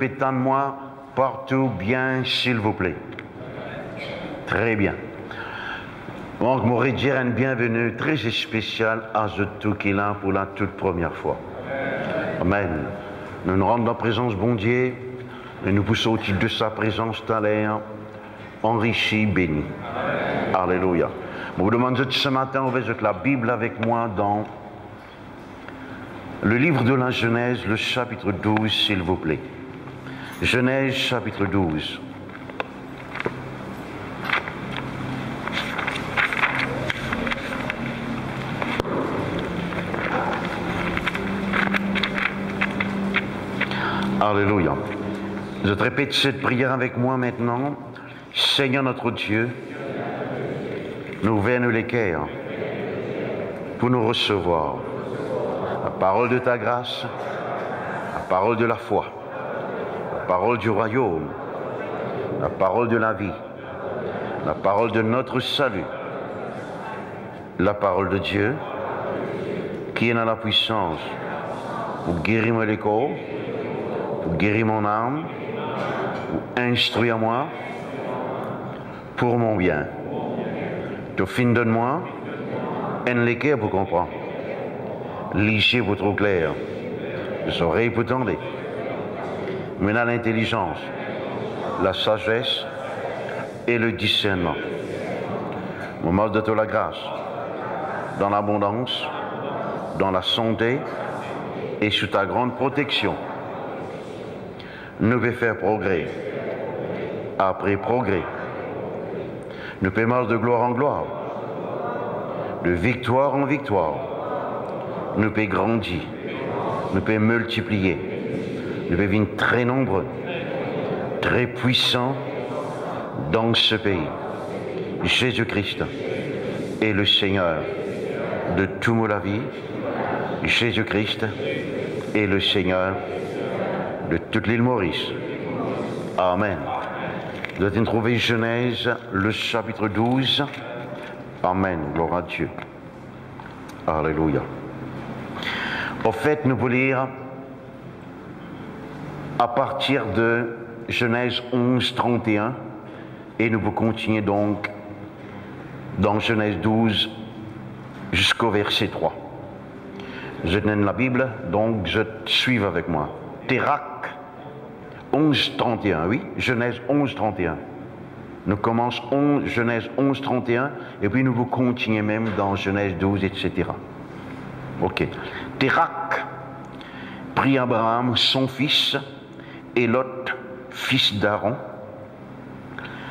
pétane-moi partout bien, s'il vous plaît. Très bien. Donc, je voudrais dire une bienvenue très spéciale à tout qui est là pour la toute première fois. Amen. Nous nous rendons dans la présence bon Dieu et nous poussons au titre de sa présence dans l'air, enrichi, béni. Alléluia. Je vous demande ce matin, ouvrir la Bible avec moi dans le livre de la Genèse, le chapitre 12, s'il vous plaît. Genèse, chapitre 12. Alléluia. Je te répète cette prière avec moi maintenant. Seigneur notre Dieu, nous venons les cœurs pour nous recevoir la parole de ta grâce, la parole de la foi, la parole du royaume, la parole de la vie, la parole de notre salut, la parole de Dieu qui est dans la puissance pour guérir mes corps, pour guérir mon âme, pour instruire moi, pour mon bien. Tu fin donne-moi un l'équerre pour comprendre, licher pour trop clair, les oreilles pour tendre, maintenant l'intelligence, la sagesse et le discernement. Moment de toute la grâce, dans l'abondance, dans la santé et sous ta grande protection. Nous pouvons faire progrès après progrès. Nous pouvons marcher de gloire en gloire, de victoire en victoire. Nous pouvons grandir, nous pouvons multiplier, nous pouvons devenir très nombreux, très puissants dans ce pays. Jésus-Christ est le Seigneur de toute la vie. Jésus-Christ est le Seigneur de toute l'île Maurice. Amen. Vous allez trouver Genèse, le chapitre 12. Amen. Gloire à Dieu. Alléluia. Au fait, nous voulons lire à partir de Genèse 11, 31 et nous pouvons continuer donc dans Genèse 12 jusqu'au verset 3. Je donne la Bible, donc je suis avec moi. Térac 11, 31, oui, Genèse 11, 31. Nous commençons Genèse 11, 31, et puis nous vous continuons même dans Genèse 12, etc. Ok. Térac prit Abraham, son fils, et Lot, fils d'Aaron,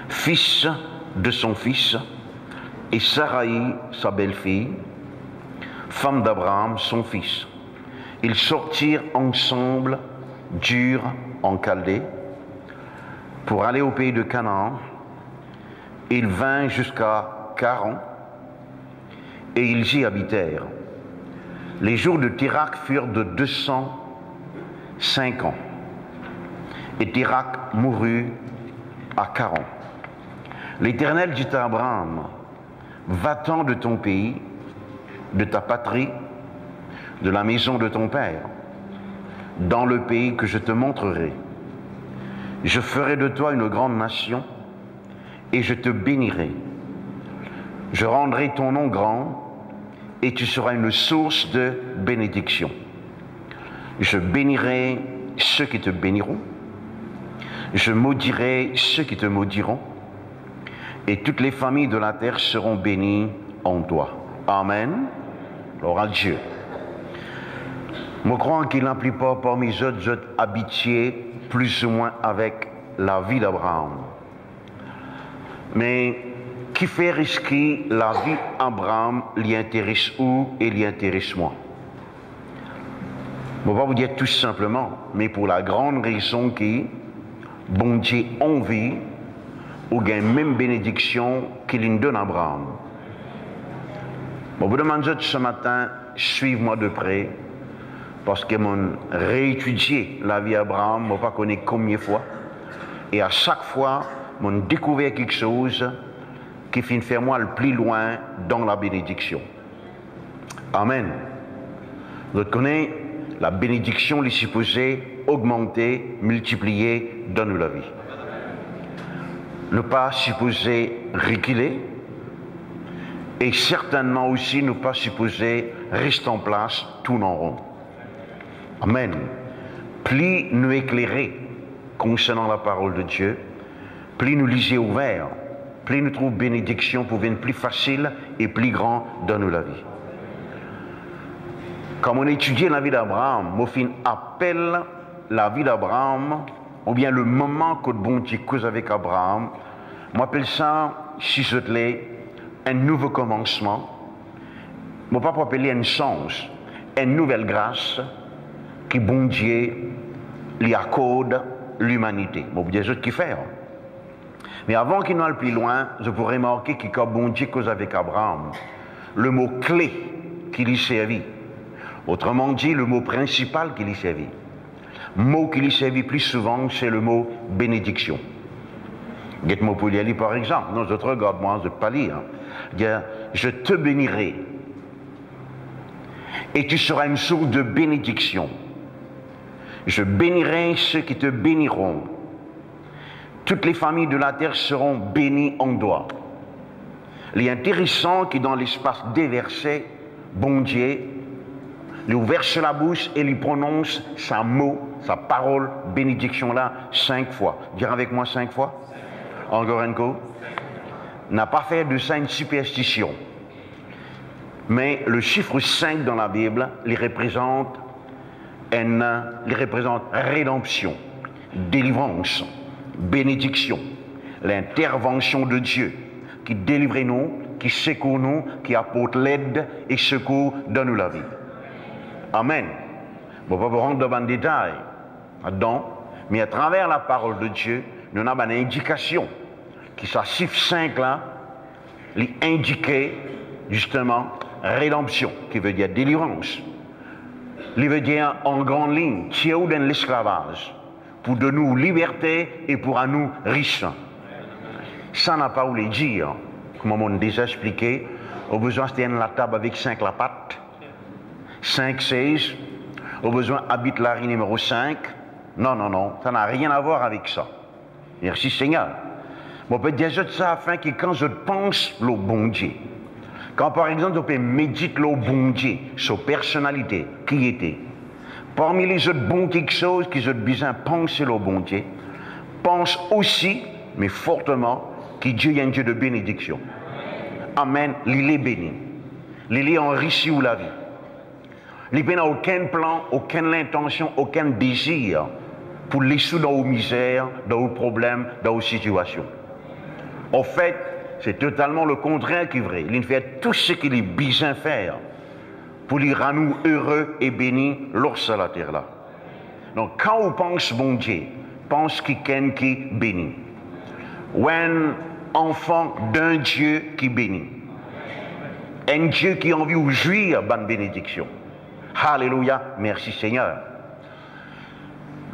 fils de son fils, et Saraï, sa belle-fille, femme d'Abraham, son fils. Ils sortirent ensemble d'Ur en Chaldée pour aller au pays de Canaan. Ils vinrent jusqu'à Charan et ils y habitèrent. Les jours de Térac furent de 205 ans. Et Térac mourut à Charan. L'Éternel dit à Abraham, va-t'en de ton pays, de ta patrie, de la maison de ton père, dans le pays que je te montrerai. Je ferai de toi une grande nation et je te bénirai. Je rendrai ton nom grand et tu seras une source de bénédiction. Je bénirai ceux qui te béniront. Je maudirai ceux qui te maudiront. Et toutes les familles de la terre seront bénies en toi. Amen. Gloire à Dieu. Je crois qu'il n'a plus pas parmi eux autres habitués plus ou moins avec la vie d'Abraham. Mais qui fait risquer la vie d'Abraham l'y intéresse où et l'y intéresse moi. Je ne vais pas vous dire tout simplement, mais pour la grande raison qui, bon Dieu envie ou gagne même bénédiction qu'il donne à Abraham. Je vous demande ce matin, suivez-moi de près, parce que mon réétudié la vie d'Abraham, je ne sais pas combien de fois, et à chaque fois, je découvert quelque chose qui finit de faire moi le plus loin dans la bénédiction. Amen. Vous connaissez, la bénédiction est supposée augmenter, multiplier, donne-nous la vie. Ne pas supposer reculer et certainement aussi ne pas supposer rester en place, tourne en rond. Amen. Plus nous éclairer concernant la parole de Dieu, plus nous lisons ouvert, plus nous trouvons bénédiction pour venir plus facile et plus grand dans nous la vie. Comme on étudie la vie d'Abraham, Mofin appelle la vie d'Abraham, ou bien le moment que bon Dieu cause avec Abraham, moi appelle ça, si je te l'ai, un nouveau commencement. Je ne peux pas appeler un sens, une nouvelle grâce qui bon Dieu lui accorde l'humanité. Bon, il y a des autres qui font. Mais avant qu'il n'aille plus loin, je pourrais remarquer que quand bon Dieu cause avec Abraham, le mot clé qui lui servit, autrement dit, le mot principal qui lui servit, le mot qui lui servit plus souvent, c'est le mot bénédiction. Guette-moi pour lire, par exemple. Non, je te regarde, moi, je ne peux pas lire. Je te bénirai. Et tu seras une source de bénédiction. Je bénirai ceux qui te béniront. Toutes les familles de la terre seront bénies en toi. Il est intéressant que dans l'espace des versets, bon Dieu, lui ouvre la bouche et lui prononce sa mot, sa parole, bénédiction là, 5 fois. Dire avec moi 5 fois. Encore un coup. N'a pas fait de ça une superstition. Mais le chiffre 5 dans la Bible, il représente rédemption, délivrance, bénédiction, l'intervention de Dieu qui délivre nous, qui secoue nous, qui apporte l'aide et secours dans nous la vie. Amen. On ne va pas rentrer dans le détail là-dedans, mais à travers la parole de Dieu, nous avons une indication qui ça chiffre 5 là, lui indiquer justement rédemption, qui veut dire délivrance. Il veut dire en grande ligne, tirer de l'esclavage, pour de nous liberté et pour à nous riches. Ça n'a pas voulu dire, comme on a déjà expliqué, au besoin c'était la table avec 5 la patte, 5, 16, au besoin habite la rue numéro 5. Non, non, non, ça n'a rien à voir avec ça. Merci Seigneur. On peut dire ça afin que quand je pense le bon Dieu, quand par exemple on peut méditer le bon Dieu, sa personnalité, qui était, parmi les autres bons quelque chose qui ont besoin de penser le bon Dieu, pense aussi, mais fortement, que Dieu est un Dieu de bénédiction. Amen. Il est béni. Il est enrichi ou la vie. Il n'a aucun plan, aucune intention, aucun désir pour les sous dans vos misères, dans vos problèmes, dans vos situations. En fait, c'est totalement le contraire qui est vrai. Il fait tout ce qu'il est besoin de faire pour lui rendre nous heureux et bénis lorsque la terre là. Donc, quand on pense bon Dieu, pense quelqu'un qui bénit. Ou un enfant d'un Dieu qui bénit. Un Dieu qui a envie de jouir de bonne bénédiction. Alléluia, merci Seigneur.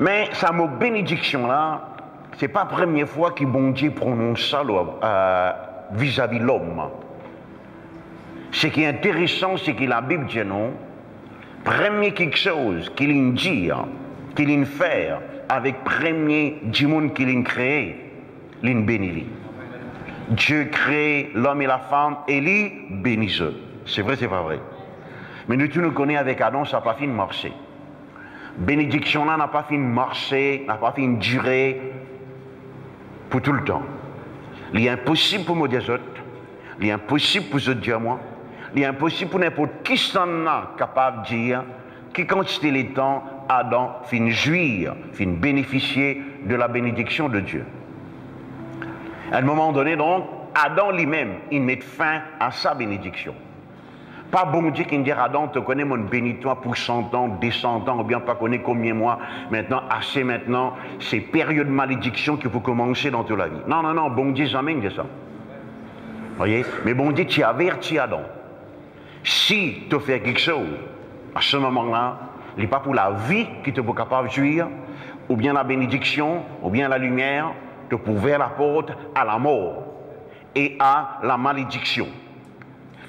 Mais ça mot bénédiction là, c'est pas la première fois que bon Dieu prononce ça vis-à-vis de l'homme. Ce qui est intéressant, c'est que la Bible dit non, premier quelque chose qu'il dit, qu'il fait avec premier du monde qu'il a créé, il bénit. Dieu crée l'homme et la femme et il bénit eux. C'est vrai, c'est pas vrai. Mais nous, tu nous connais avec Adam, ça n'a pas fini de marcher. Bénédiction là n'a pas fini de marcher, n'a pas fini de durer pour tout le temps. Il est impossible pour moi des autres, il est impossible pour eux de dire moi, il est impossible pour n'importe qui s'en a capable de dire que quand c'était le temps, Adam finit jouir, finit bénéficier de la bénédiction de Dieu. À un moment donné, donc, Adam lui-même, il met fin à sa bénédiction. Pas bon Dieu qui me dit, Adam, te connais mon bénis-toi pour 100 ans, 200 ans, ou bien pas connaît combien de mois, maintenant, assez maintenant, c'est période de malédiction qui peut commencer dans toute la vie. Non, non, non, bon Dieu jamais dit ça. Voyez? Mais bon Dieu, tu avertis Adam. Si tu fais quelque chose, à ce moment-là, il n'est pas pour la vie qui te peut capable de jouir, ou bien la bénédiction, ou bien la lumière, te pour ouvrir la porte à la mort et à la malédiction.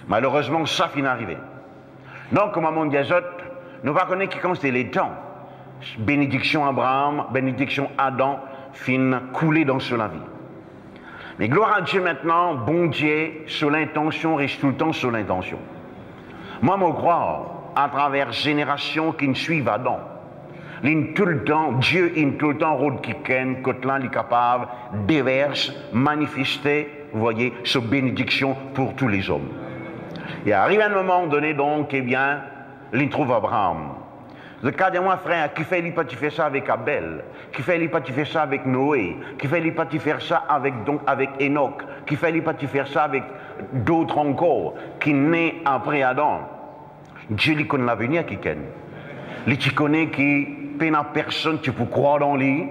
Malheureusement, ça finit d'arriver. Donc, comme on dit, nous ne connaissons pas quand c'était les temps. bénédiction Abraham, bénédiction Adam, fin couler dans la vie. Mais gloire à Dieu maintenant, bon Dieu, sur l'intention, reste tout le temps sur l'intention. Moi, je crois, à travers générations qui ne suivent Adam, tout le temps, Dieu, tout le temps, rôde qui ken, il est capable, déverse, manifester, vous voyez, cette bénédiction pour tous les hommes. Et arrive un moment donné, donc, eh bien, il trouve Abraham. Le cas de moi, frère, qui fait pas faire ça avec Abel, qui fait pas faire ça avec Noé, qui fait pas faire ça avec Enoch, qui fait pas faire ça avec d'autres encore, qui naissent après Adam. Dieu lui connaît l'avenir qui ken. Il te connaît qui peine à personne, tu peux croire dans lui.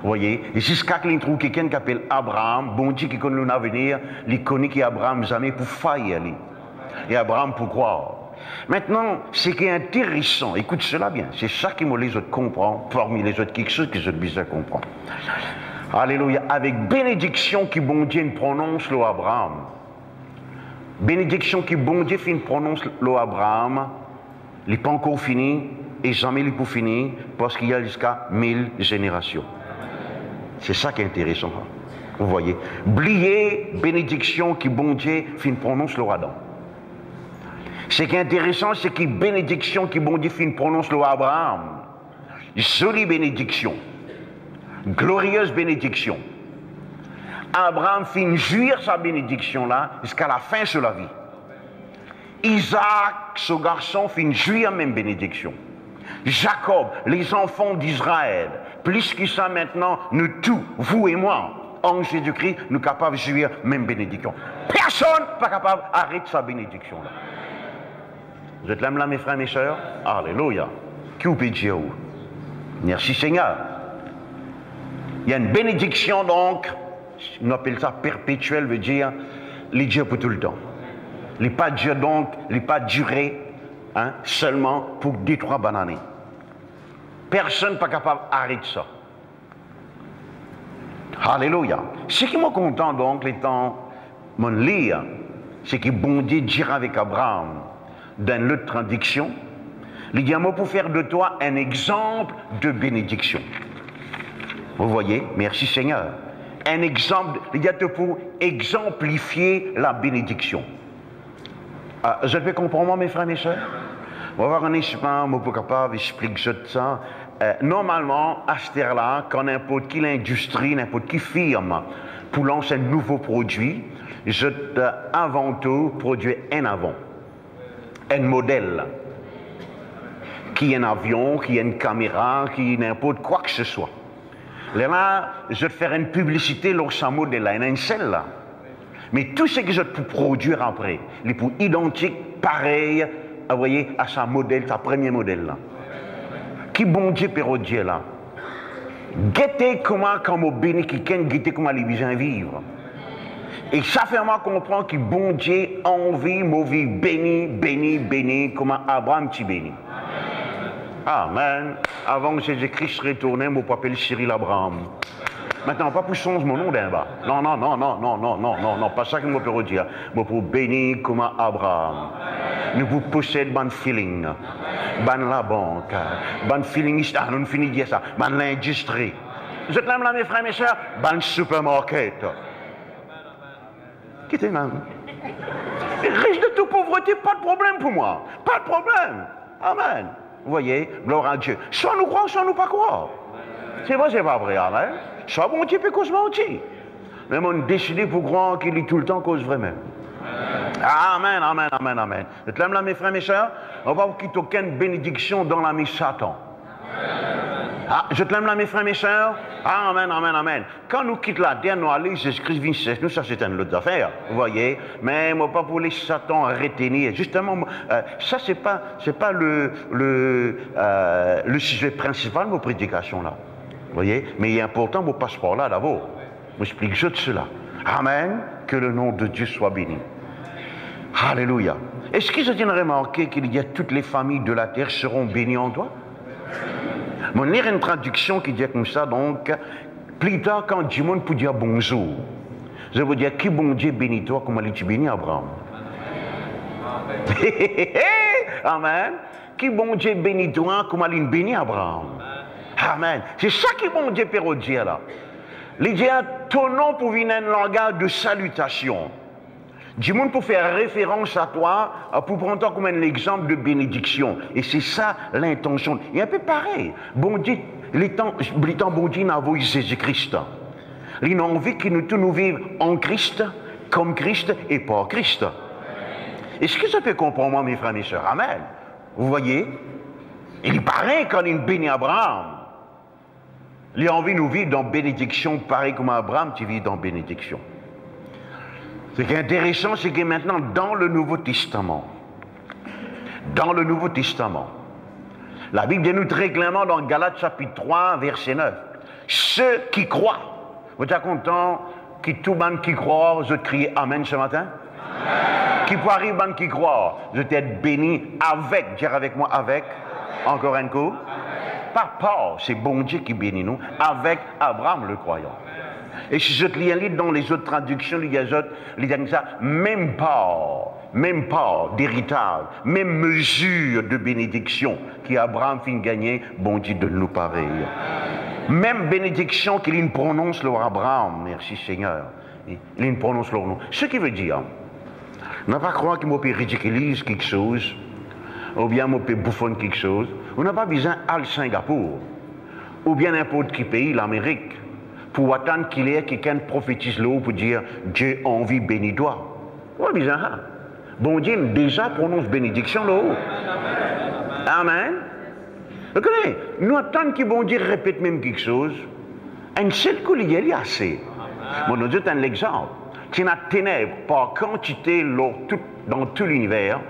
Vous voyez, et jusqu'à ce qu'il trouve quelqu'un qui appelle Abraham, bon Dieu qui connaît l'avenir, il connaît qu'Abraham jamais pour faillir. Et Abraham pour croire. Maintenant, ce qui est intéressant, écoute cela bien, c'est ça qui me les autres comprennent, parmi les autres, quelque chose que je besoin de comprendre. Alléluia, avec bénédiction qui bon Dieu prononce le Abraham. Bénédiction qui bon Dieu prononce le Abraham, il n'est pas encore fini, et jamais il peut finir, parce qu'il y a jusqu'à 1000 générations. C'est ça qui est intéressant. Vous voyez, oubliez bénédiction qui bon Dieu prononce le Adam. Ce qui est intéressant, c'est que bénédiction qui bon Dieu prononce le Abraham. Jolie bénédiction. Glorieuse bénédiction. Abraham fin jouir sa bénédiction là jusqu'à la fin de la vie. Isaac, ce garçon, fin jouir même bénédiction. Jacob, les enfants d'Israël, plus que ça maintenant, nous tous, vous et moi, en Jésus-Christ, nous sommes capables de jouir même bénédiction. Personne n'est pas capable d'arrêter sa bénédiction là. Vous êtes là, mes frères, mes sœurs? Alléluia. Qui vous peut dire? Merci Seigneur. Il y a une bénédiction donc, on appelle ça perpétuelle, veut dire, les Dieu pour tout le temps. Les pas Dieu donc, les pas duré, hein, seulement pour 2-3 bananes. Personne n'est pas capable d'arrêter ça. Alléluia. Ce qui m'a content donc, les temps, mon lire, c'est que bon Dieu dira avec Abraham, dans l'autre traduction, il dit, moi pour faire de toi un exemple de bénédiction. Vous voyez, merci Seigneur. Un exemple, il dit pour exemplifier la bénédiction. Je peux comprendre, mes frères, mes soeurs? On va voir un instant, moi pour capable d'expliquer ça. Normalement, à ce terre-là, quand n'importe quelle industrie, n'importe quelle firme, pour lancer un nouveau produit, je avant tout produire un avant. Un modèle, qui est un avion, qui est une caméra, qui est n'importe quoi que ce soit. Là, je vais faire une publicité sur ce modèle-là, une celle-là. Mais tout ce que je peux produire après, il est pour identique, pareil, vous voyez, à sa modèle, sa premier modèle-là. Qui bon Dieu, Père Dieu, là? Guettez comment, quand on bénit quelqu'un, guettez comment il vient vivre. Et ça fait moi comprendre que bon Dieu a envie, mauvais, béni, béni, béni, comment Abraham t'y bénit. Amen. Avant que Jésus-Christ retourne, je m'appelle Cyril Abraham. Maintenant, pas pour changer mon nom d'un bas. Non, non, non, non, non, non, non, non, non, pas ça que je peux dire. Je peux bénir comme Abraham. Nous vous possédons bon feeling, bon la banque, bon feeling, nous finissons de dire ça, bon l'industrie. Vous êtes là, mes frères, mes soeurs, bon supermarket. Quittez là. Riche de toute pauvreté, pas de problème pour moi. Pas de problème. Amen. Vous voyez, gloire à Dieu. Soit nous croyons, soit nous pas croire. C'est vrai, c'est pas vrai, amen. Soit bon Dieu, puis cause menti. Mais on décide pour croire qu'il est tout le temps cause vraiment. Amen, amen, amen, amen. Vous êtes là, mes frères, mes soeurs? On va vous quitter aucune bénédiction dans la mise Satan. Ah, je t'aime là, mes frères, mes soeurs. Amen, amen, amen. Quand nous quittons la terre, nous allons, Jésus-Christ vient nous, ça c'est une autre affaire, vous voyez. Mais moi, pas pour les Satan retenir. Justement, ça c'est pas le sujet principal de nos prédications là. Vous voyez. Mais il est important mon passeport là d'abord. Je m'explique juste cela. Amen. Que le nom de Dieu soit béni. Alléluia. Est-ce que je tiens à remarquer qu'il y a toutes les familles de la terre seront bénies en toi? Je vais lire une traduction qui dit comme ça, donc, plus tard, quand Dieu peut dire bonjour, je veux dire, qui bon Dieu bénit toi, comment tu bénis Abraham? Amen. qui bon Dieu bénit toi comme il bénit Abraham. Amen. C'est ça qui bon Dieu peut dire là. Il dit ton nom pour venir un langage de salutation. Du monde pour faire référence à toi, pour prendre toi comme un exemple de bénédiction. Et c'est ça l'intention. Il est un peu pareil. Bon Dieu, les temps bon Dieu n'a envoyé Jésus-Christ. Il a envie que nous tous nous vivions en Christ, comme Christ et par Christ. Est-ce que ça peut comprendre, moi, mes frères et mes sœurs? Amen. Vous voyez? Il est pareil quand il bénit Abraham. Il a envie de nous vivre dans bénédiction, pareil comme Abraham, tu vis dans bénédiction. Ce qui est intéressant, c'est que maintenant, dans le Nouveau Testament, la Bible dit nous très clairement dans Galates chapitre 3, verset 9, ceux qui croient, vous êtes content que tout le monde qui croit, vous criez Amen ce matin? Amen. Qui peut arriver, man qui croit, vous êtes béni avec, dire avec moi, avec, encore un coup, pas, c'est bon Dieu qui bénit nous, avec Abraham le croyant. Et si je lis dans les autres traductions, il y a ça, même pas d'héritage, même mesure de bénédiction qu'Abraham fit gagner, bon Dieu de nous pareil. Même bénédiction qu'il prononce leur Abraham, merci Seigneur, il prononce leur nom. Ce qui veut dire, on n'a pas croire qu'il m'a ridiculise quelque chose, ou bien m'a bouffonne quelque chose, on n'a pas besoin d'aller à Singapour, ou bien n'importe quel pays, l'Amérique, pour attendre qu'il y ait quelqu'un prophétise l'eau pour dire Dieu a envie béni toi. Oui, bizarre. Bon Dieu déjà prononce bénédiction là-haut. Amen. Vous connaissez, nous attendons que bon Dieu répète même quelque chose. Un seul coup, il y a assez. Bon, nous donne l'exemple. Tu as ténèbres par quantité dans tout l'univers,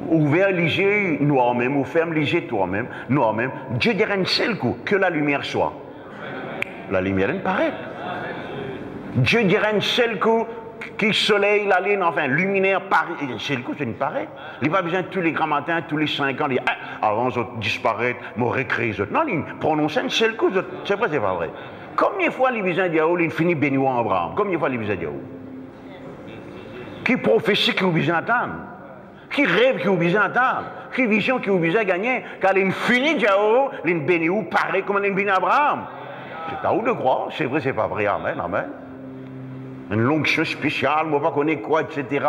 ouvert les yeux nous-mêmes, ou ferme les yeux toi-même, nous-mêmes. Dieu dirait un seul coup que la lumière soit. La lumière elle paraît. Dieu dirait un seul coup que le soleil, la lune, enfin, luminaire, paraît. Un seul coup, c'est une paraît. Il n'y a pas besoin de tous les grands matins, tous les 5 ans, avant de disparaître, m'aurait créé. Non, il prononce un seul coup, c'est vrai, c'est pas vrai. Combien de fois les besoins d'Yahoo, il finit béni Abraham? Combien de fois les besoins d'Yahoo? Qui prophétie qui vous besoin d'entendre? Qui rêve qui vous besoin d'entendre? Qui vision qui vous besoin de gagner? Car il finit d'Yahoo, il béni ou pareil comme il béni Abraham. C'est à vous de croire, c'est vrai, c'est pas vrai, amen, amen. Une l'onction spéciale, moi pas connaître quoi, etc.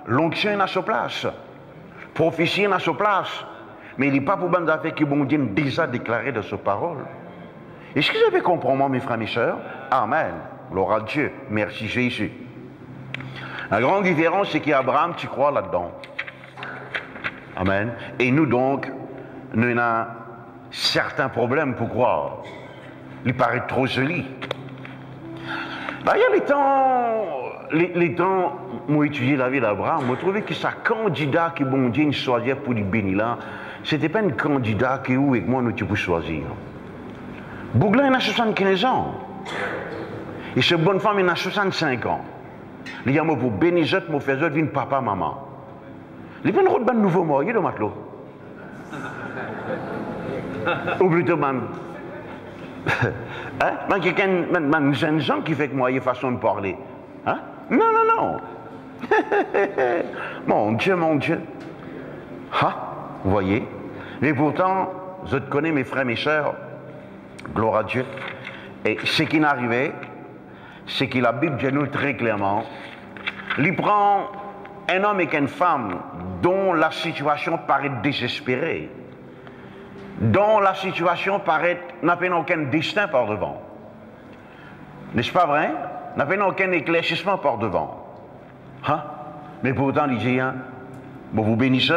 L'onction est à sa place. Prophétie est à sa place. Mais il n'est pas pour bonnes affaires que bon Dieu déjà déclaré de sa parole. Est-ce que vous avez compris, moi, mes frères et mes sœurs? Amen. Gloire à Dieu. Merci Jésus. La grande différence, c'est qu'Abraham, tu crois là-dedans. Amen. Et nous donc, nous avons certains problèmes pour croire. Il paraît trop joli. Ben, il y a les temps, moi étudié la vie d'Abraham, moi trouvé que sa candidat qui bon Dieu choisir pour le bénir là, c'était pas un candidat qui où et moi nous tu peux choisir. Bouglin il a 75 ans. Et cette bonne femme il a 65 ans. Il y a moi pour bénir autres, moi faire autres, vin papa, maman. Il y a une route de nouveau mort, il y a de matelot. Ou plutôt man. Hein? Man, jeune gens qui fait que moi, il y a façon de parler. Hein? Non, non, non. Mon Dieu, mon Dieu. Ah, vous voyez? Mais pourtant, je te connais, mes frères, mes sœurs. Gloire à Dieu. Et ce qui n'arrivait, c'est que la Bible dit nous très clairement, il prend un homme et une femme dont la situation paraît désespérée, dont la situation paraît n'a pas aucun destin par devant. N'est-ce pas vrai? N'a pas aucun éclaircissement par devant. Hein? Mais pourtant, il dit, hein, bon, vous bénissez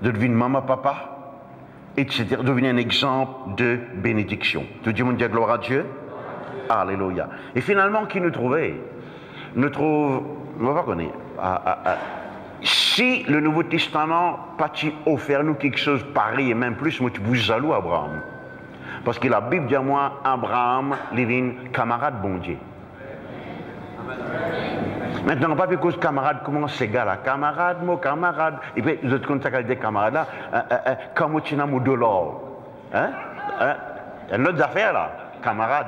de devenir maman, papa, etc., de devenir un exemple de bénédiction. Tout le monde dit gloire à Dieu. Alléluia. Et finalement, qui nous trouvait? Nous trouve, on va pas connaître. Si le Nouveau Testament pas offert nous quelque chose pareil et même plus, moi tu vous jaloux Abraham. Parce que la Bible dit à moi, Abraham, il est un camarade bon Dieu. Maintenant, pas parce que camarade commence ces gars-là, camarade, mon camarade, et puis vous êtes comme ça des camarades là, comme tu n'as mon dollar. Hein? Il y a une autre affaire là, camarade.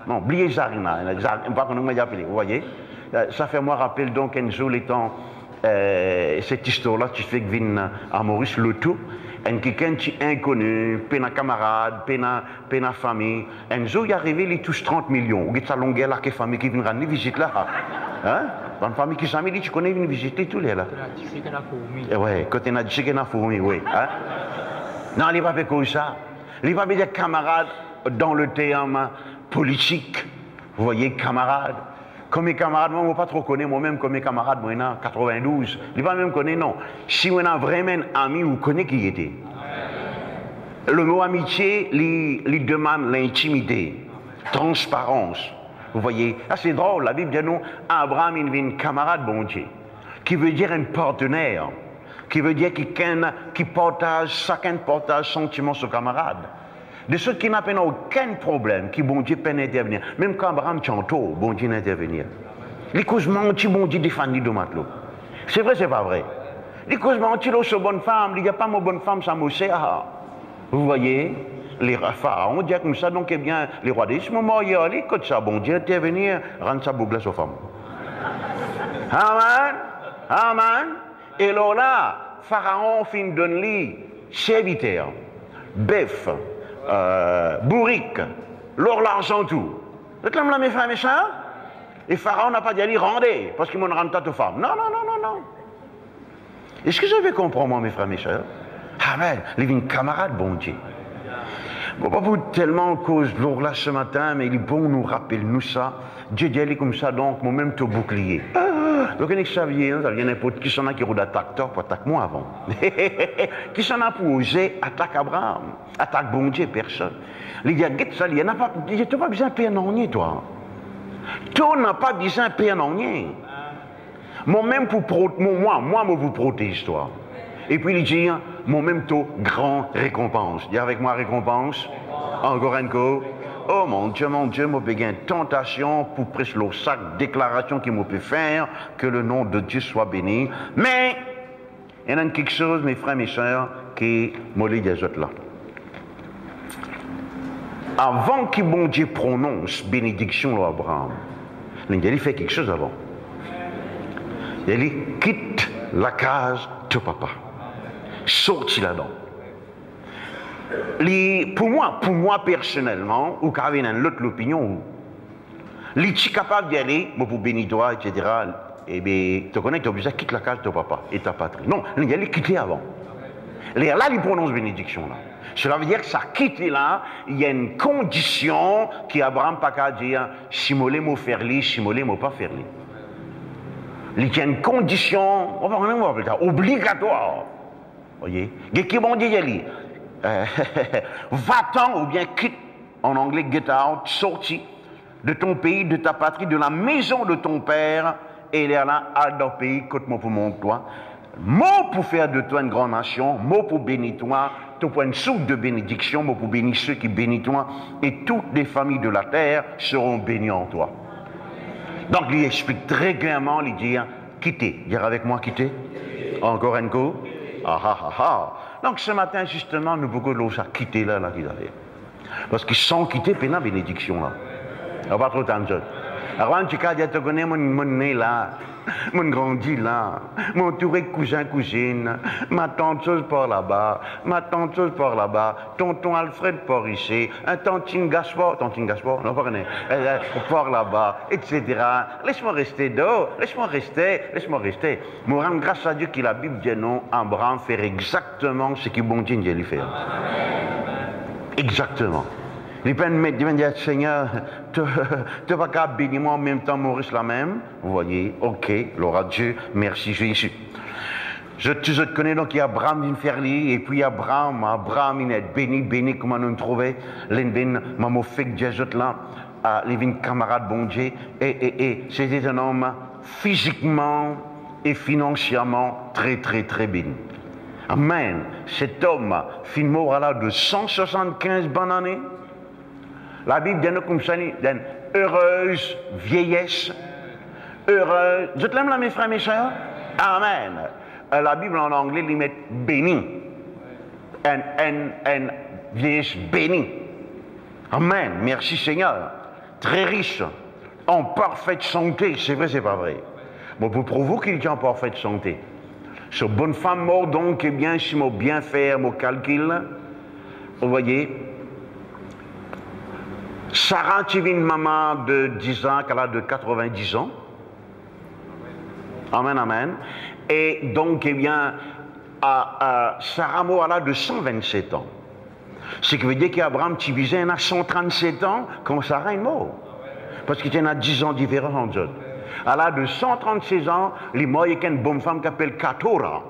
Non, oubliez Zarina, pas qu'on nous appelé, vous voyez? Ça fait moi rappeler donc un jour les temps, cette histoire-là, tu fais que vienne à Maurice le tout, un quelqu'un qui est inconnu, pena camarade, pena famille. Un jour, il est arrivé, il touche 30 millions. Ou ça longueur là, que famille qui vient rendre visite là. Hein? Une famille qui s'en dit, tu connais, une visiter tous les là. Ouais, quand on a dit que c'est fourmi, oui. Hein? Non, il va pas comme ça. Il va pas dire camarade dans le terme politique. Vous voyez, camarade. Comme mes camarades, moi, je ne pas trop connaître moi-même comme mes camarades, moi, en 92. Il ne va même connaître, non. Si on a vraiment un ami, vous connaissez qui il était. Le mot amitié, il demande l'intimité, transparence. Vous voyez, ah, c'est drôle, la Bible dit nous, Abraham, il est un camarade, bon Dieu, qui veut dire un partenaire, qui veut dire quelqu'un qui partage, chacun partage sentiment son camarade. De ceux qui n'ont aucun problème, qui bon Dieu peut intervenir. Même quand Abraham chantou, bon Dieu n'intervenir. Les causes mentent, bon Dieu défendit de matelot. C'est vrai, c'est pas vrai. Les causes mentent, c'est une bonne femme, il n'y a pas une bonne femme, ça m'a aussi. Vous voyez, les pharaons, on dit comme ça, donc eh bien, les rois de ce moment, il y a les côtes ça, bon Dieu intervenir, rendre sa boucle aux femmes. Amen. Amen. Et là, pharaon fin donne lui serviteur, bœuf. Bourrique, l'or, l'argent, tout. Vous êtes là, mes frères, mes soeurs? Et Pharaon n'a pas dit, allez, rendez, parce qu'il m'en rend tas aux femmes. Non, non, non, non, non. Est-ce que vous avez compris, moi, mes frères, mes soeurs? Ah, mais, il est une camarade, bon Dieu. Bon, pas vous tellement cause de l'or là ce matin, mais il est bon nous rappeler nous ça. Dieu dit, allez comme ça, donc, moi-même, tout bouclier. Donc, ça vient n'importe qui s'en a qui roule d'attaque, pour attaque moi avant. Qui s'en a pour oser attaque Abraham, attaque bon Dieu, personne. Il dit, get ça, il n'y a pas, tu n'as pas besoin de payer un rien, toi. Tu n'as pas besoin de payer un rien. Moi-même, moi, vous protège, toi. Et puis, il dit, moi-même, tout grand récompense. Dis avec moi, récompense. Encore un coup. Oh mon Dieu, moi j'ai une tentation pour presque le sac déclaration qu'il m'a pu faire, que le nom de Dieu soit béni. Mais, il y a quelque chose, mes frères, mes soeurs, qui m'a dit des autres là. Avant que bon Dieu prononce bénédiction à Abraham, il fait quelque chose avant. Il dit, quitte la case de papa. Sorti là-dedans. Pour moi personnellement, ou quand il y a une autre opinion, il est capable d'y aller, pour bénir toi, etc. Et bien, tu connais, tu as besoin de quitter la case de papa et ta patrie. Non, il y a quitter avant. Là, il prononce bénédiction là. Cela veut dire que ça quitte là, il y a une condition qu'Abraham n'a pas dire si je vais faire li, si je ne vais pas faire li. Il y a une condition obligatoire. Vous voyez? Qui vont dire va-t'en ou bien quitte, en anglais get out, sorti de ton pays, de ta patrie, de la maison de ton père, et il est là, à dans le pays, côte-moi pour mon toi. Mot pour faire de toi une grande nation, mot pour bénir toi, tu prends une soupe de bénédiction, mot pour bénir ceux qui bénissent toi, et toutes les familles de la terre seront bénies en toi. Donc il explique très clairement, il dit, quittez, dire avec moi quitter, encore un coup. Ah ah ah ah. Donc ce matin, justement, nous beaucoup de l'eau à quitter là, qu'ils avaient. Parce qu'ils sont quittés, puis la bénédiction là. On va pas trop tant de choses. Alors, tu connais mon nez là, mon grandi là, mon touré cousin, cousine, ma tante chose par là-bas, ma tante chose par là-bas, tonton Alfred par ici, un tantine Gaspard, non pas connaît, par là-bas, etc. Laisse-moi rester dehors, laisse-moi rester. Moi, rendre grâce à Dieu que la Bible dit non, Abraham faire exactement ce que bon Dieu lui fait. Exactement. Les peines me dire, Seigneur, tu ne vas pas bénir moi en même temps, Maurice la même. Vous voyez, ok, l'aura Dieu, merci Jésus. Je te connais donc, il y a Abraham d'une ferlie, et puis Abraham, il est béni, comment nous trouver, l'envin, maman fait que Dieu là, l'envin camarade bon Dieu, et c'était un homme physiquement et financièrement très béni. Amen. Cet homme, fin mort à l'âge de 175 bonnes années. La Bible dit comme ça, d'une heureuse vieillesse. Heureuse. Je l'aime là, mes frères, mes soeurs? Amen. La Bible en anglais, il met béni. Un vieillesse bénie. Amen. Merci Seigneur. Très riche. En parfaite santé. C'est vrai, c'est pas vrai. Bon, pour vous qu'il est en parfaite santé. Ce bonne femme mort donc, eh bien, si mon bien faire, mon calcul, vous voyez, Sarah, tu une maman de 10 ans, qu'elle a de 90 ans. Amen, amen. Et donc, eh bien, Sarah mort, elle a de 127 ans. Ce qui veut dire qu'Abraham, tu visais, il a 137 ans quand Sarah est mort. Parce qu'il y a 10 ans de différence entre eux. Elle a de 136 ans, il est mort avec une bonne femme qui s'appelle Katura.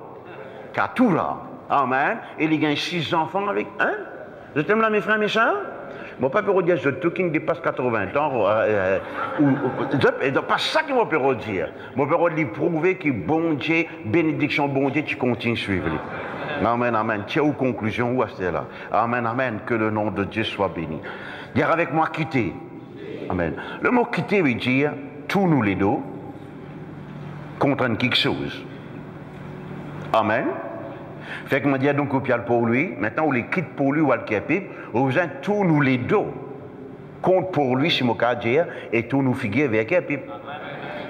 Katura. Amen. Et il y a 6 enfants avec un. Je t'aime là, mes frères, mes soeurs? Mon papa peut dire, je tout qui dépasse 80 ans, c'est pas ça que mon père peut dire. Mon père peut prouver que bon Dieu, bénédiction, bon Dieu, tu continues à suivre. Amen, amen. Tiens aux conclusions, où est-ce là? Amen, amen. Que le nom de Dieu soit béni. Dire avec moi, quitter. Amen. Le mot quitter veut dire, tous nous les deux, contre quelque chose. Amen. Fait que m'a dit donc au pial pour lui, maintenant on les quitte pour lui ou à le capip, vous êtes tous nous les deux. Compte pour lui, si mon cas dire, et tous nous figuer avec capip.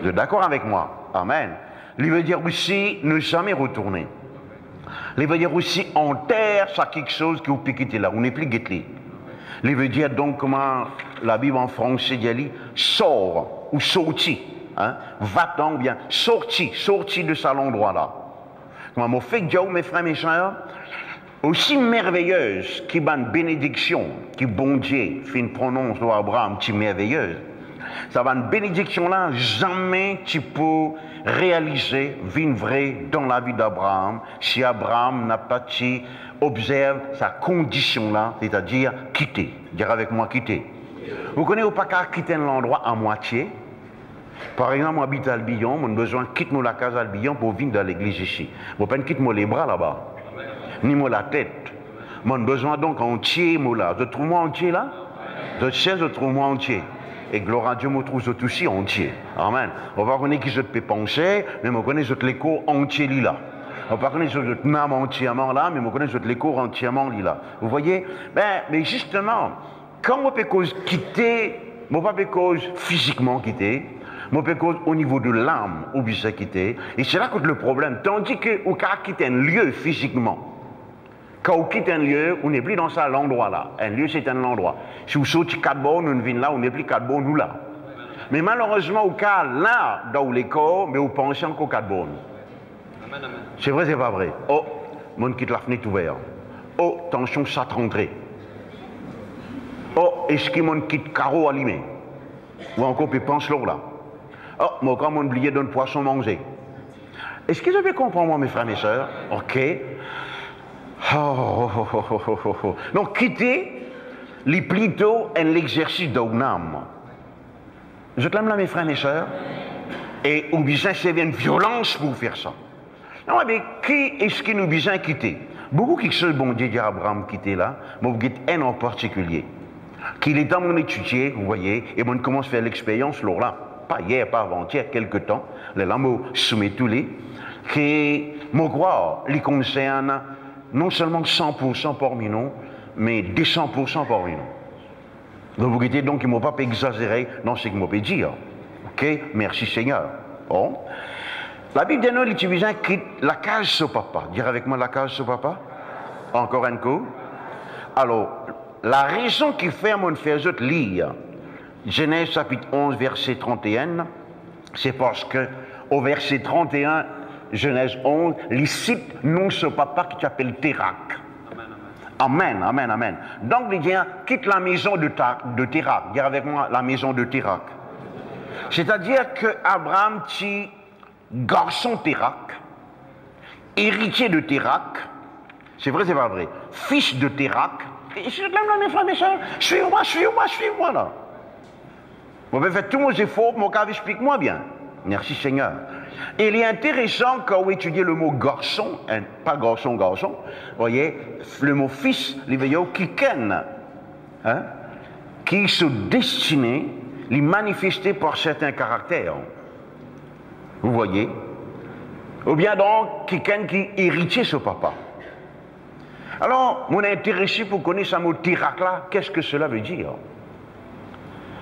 Vous êtes d'accord avec moi? Amen. Il veut dire aussi ne jamais retourner. Il veut dire aussi en terre, ça quelque chose qui vous peut quitter là, on n'est plus guetté. Il veut dire donc comment la Bible en français dit sort ou sorti. Hein? Va-t'en bien, sorti de cet endroit-là. Comment mon fait Dieu, mes frères, mes soeurs, aussi merveilleuse qui une bénédiction, qui bon Dieu fait une prononce à Abraham, qui merveilleuse. Ça va une bénédiction là, jamais tu peux réaliser, une vraie dans la vie d'Abraham, si Abraham n'a pas observe sa condition là, c'est-à-dire quitter. Dire avec moi quitter. Vous connaissez pas qu'à quitter l'endroit à moitié? Par exemple, moi habite à Albion, j'ai besoin de quitter la case à Albion pour venir dans l'église ici. Je ne peux pas quitter les bras là-bas, ni la tête. J'ai besoin donc entier, là. Je trouve moi entier là? Je sais, je trouve moi entier. Et gloire à Dieu, je trouve tout aussi entier. Amen. On va connaître qui je peux penser, mais je connais l'écho entier là. On ne connaît pas notre âme entièrement là, mais on connaît notre l'écho entièrement là. Vous voyez? Mais justement, quand on peut quitter, on ne peut pas physiquement quitter, on peut cause au niveau de l'âme, ou bien quitter. Et c'est là que le problème. Tandis que on quitte un lieu physiquement. Quand on quitte un lieu, on n'est plus dans ça l'endroit là. Un lieu, c'est un endroit. Si vous sautez 4 bornes, on vient là, on n'est plus 4 bornes, nous là. Mais malheureusement, au cas là, dans les corps, mais vous pensez encore 4 bornes. C'est vrai, c'est pas vrai. Oh, mon quitte la fenêtre ouverte. Oh, tension, ça rentrée. Oh, est-ce que mon quitte carreau allumé? Ou encore, puis pense là. Oh, moi, quand on oublié d'un poisson mangé. Est-ce que vous avez compris, moi, mes frères et mes sœurs? Ok. Donc, quitter, c'est plutôt un exercice d'une âme. Je t'aime là, mes frères et mes sœurs. Et ou bien c'est une violence pour faire ça. Non, mais qui est-ce qui nous besoin quitter? Beaucoup quelque chose, bon Dieu, dit Abraham quitter là, mais vous êtes un en particulier. Qu'il est dans mon étudier, vous voyez, et on commence à faire l'expérience, là. Pas hier, pas avant-hier, quelque temps, les lames soumet tous les, qui, mon croire, les concerne non seulement 100% parmi nous, mais 200% parmi nous. Donc vous dites donc, ils ne m'ont pas exagéré dans ce qu'ils m'ont dit. Ok, merci Seigneur. Bon. La Bible de nous utilise quitte la case sur papa. Dire avec moi la case sur papa. Encore un coup. Alors, la raison qui fait mon faire lire Genèse chapitre 11, verset 31, c'est parce que au verset 31, Genèse 11, il cite non ce papa qui s'appelle Térak. Amen, amen, amen. Donc, il dit, quitte la maison de Térak. Dire avec moi la maison de Térak. C'est-à-dire que Abraham, garçon Térak, héritier de Térak, c'est vrai, c'est pas vrai, fils de Térak, et je l'aime là, mes frères, mes soeurs, suis-moi là. Vous pouvez faire tous mes efforts, mon cas, explique-moi bien. Merci Seigneur. Et il est intéressant quand vous étudiez le mot garçon, hein, pas garçon, vous voyez, le mot fils, les veilleux qui ken, hein, qui se destinait, les manifester par certains caractères. Vous voyez? Ou bien donc, quelqu'un qui héritier ce papa. Alors, on est intéressé pour connaître ce mot Térak là, qu'est-ce que cela veut dire?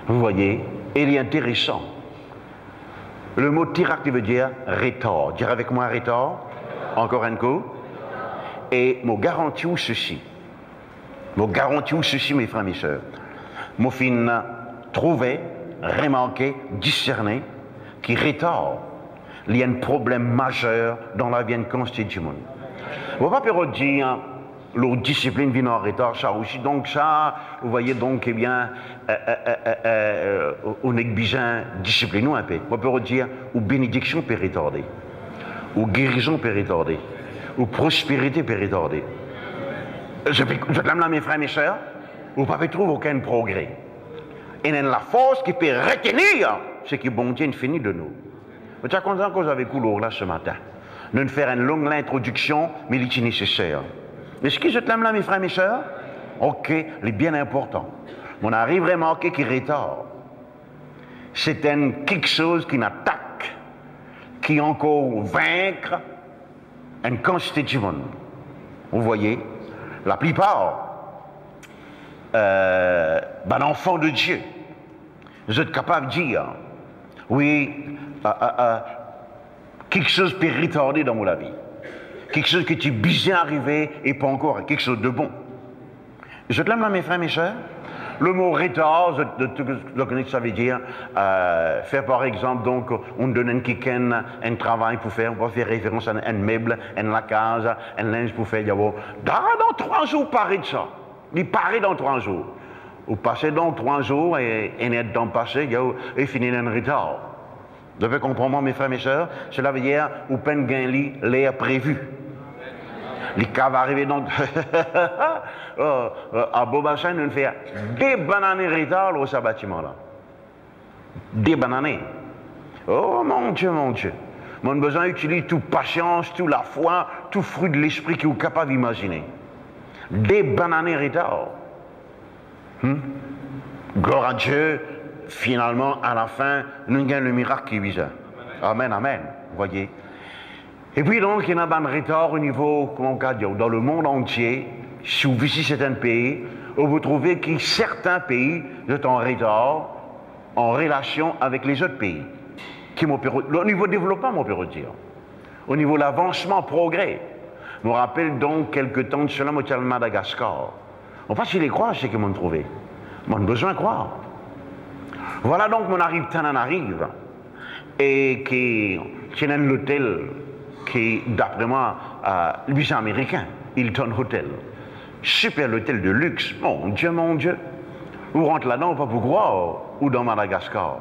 Vous voyez? Il est intéressant. Le mot Térak veut dire rétor. Dire avec moi rétor. Encore un coup. Et je garantis ceci. Je garantis ceci, mes frères et mes sœurs. Je fin trouver, remarquer, discerner qui retard. Il y a un problème majeur dans la vie constituée du monde. On ne va pas dire leur discipline vient en retard, ça aussi. Donc ça, vous voyez donc, eh bien, on est besoin de discipline un peu. On peut dire, ou bénédiction peut retarder, ou guérison peut retarder, ou prospérité peut retarder. Je l'aime là, mes frères et mes sœurs, vous ne pouvez trouver aucun progrès. Et la force qui peut retenir ce qui bon Dieu finit de nous. Je suis content que vous avez couleur là ce matin. Nous faire une longue introduction, mais il est nécessaire. Est-ce que je l'aime là, mes frères et mes sœurs? Ok, il est bien important. On arrive à remarquer qu'il retard. C'est quelque chose qui n'attaque, qui encore vaincre une quantité du monde. Vous voyez, la plupart enfants de Dieu, vous êtes capable de dire, oui, quelque chose peut retarder dans la vie. Quelque chose qui est bien arrivé et pas encore quelque chose de bon. Je te l'aime là, mes frères et mes sœurs. Le mot retard, ça veut dire faire par exemple, donc, on donne un travail pour faire, on va faire référence à un meuble, la case, un linge pour faire, dans 3 jours, parler de ça. Il paraît dans 3 jours. Vous passez donc 3 jours et est dans le passé, et finit un retard. Vous devez comprendre, mes frères et mes sœurs, cela veut dire que vous pouvez gagner l'air prévu. Les cas vont arriver donc à Beaubassin, nous faisons des bananes retard au ce bâtiment-là. Des bananes. Oh mon Dieu, mon Dieu. On a besoin d'utiliser toute patience, toute la foi, tout fruit de l'esprit qui est capable d'imaginer. Des bananes retard. Gloire à Dieu, finalement, à la fin, nous avons le miracle qui vise. Amen, amen. Vous voyez. Et puis donc, il y a un retard au niveau, comment on dit, dans le monde entier, si vous visitez certains pays, vous trouvez que certains pays sont en retard en relation avec les autres pays. Au niveau développement, on peut dire. Au niveau de l'avancement, progrès. Je me rappelle donc quelques temps de cela, je suis à Madagascar. On ne sait pas si les croire, c'est ce qu'ils m'ont trouvé. On a besoin de croire. Voilà donc, on arrive, et qui c'est un hôtel qui, d'après moi, lui c'est américain, Hilton Hotel. Super hôtel de luxe, mon Dieu, mon Dieu. Vous rentrez là-dedans, pas pour croire, ou dans Madagascar.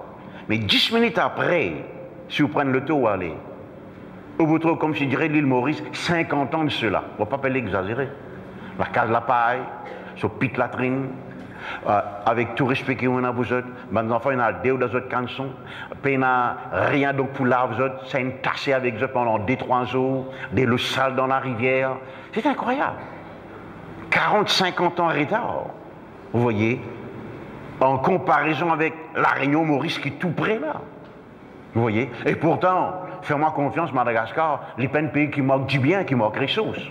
Mais 10 minutes après, si vous prenez le taux où aller, vous trouvez, comme je dirais, l'île Maurice, 50 ans de cela. On ne va pas l'exagérer. La case de la paille, sur pite latrine, avec tout respect qu'on a vous autres, mes enfants, il y a deux ou deux autres cançons, puis il n'y a rien donc pour là vous autres, c'est une tassée avec eux pendant 2-3 jours, des le sale dans la rivière. C'est incroyable. 40-50 ans en retard, vous voyez, en comparaison avec la Réunion Maurice qui est tout près là. Vous voyez, et pourtant, fais-moi confiance, Madagascar, les peines pays qui manquent du bien, qui manquent ressources.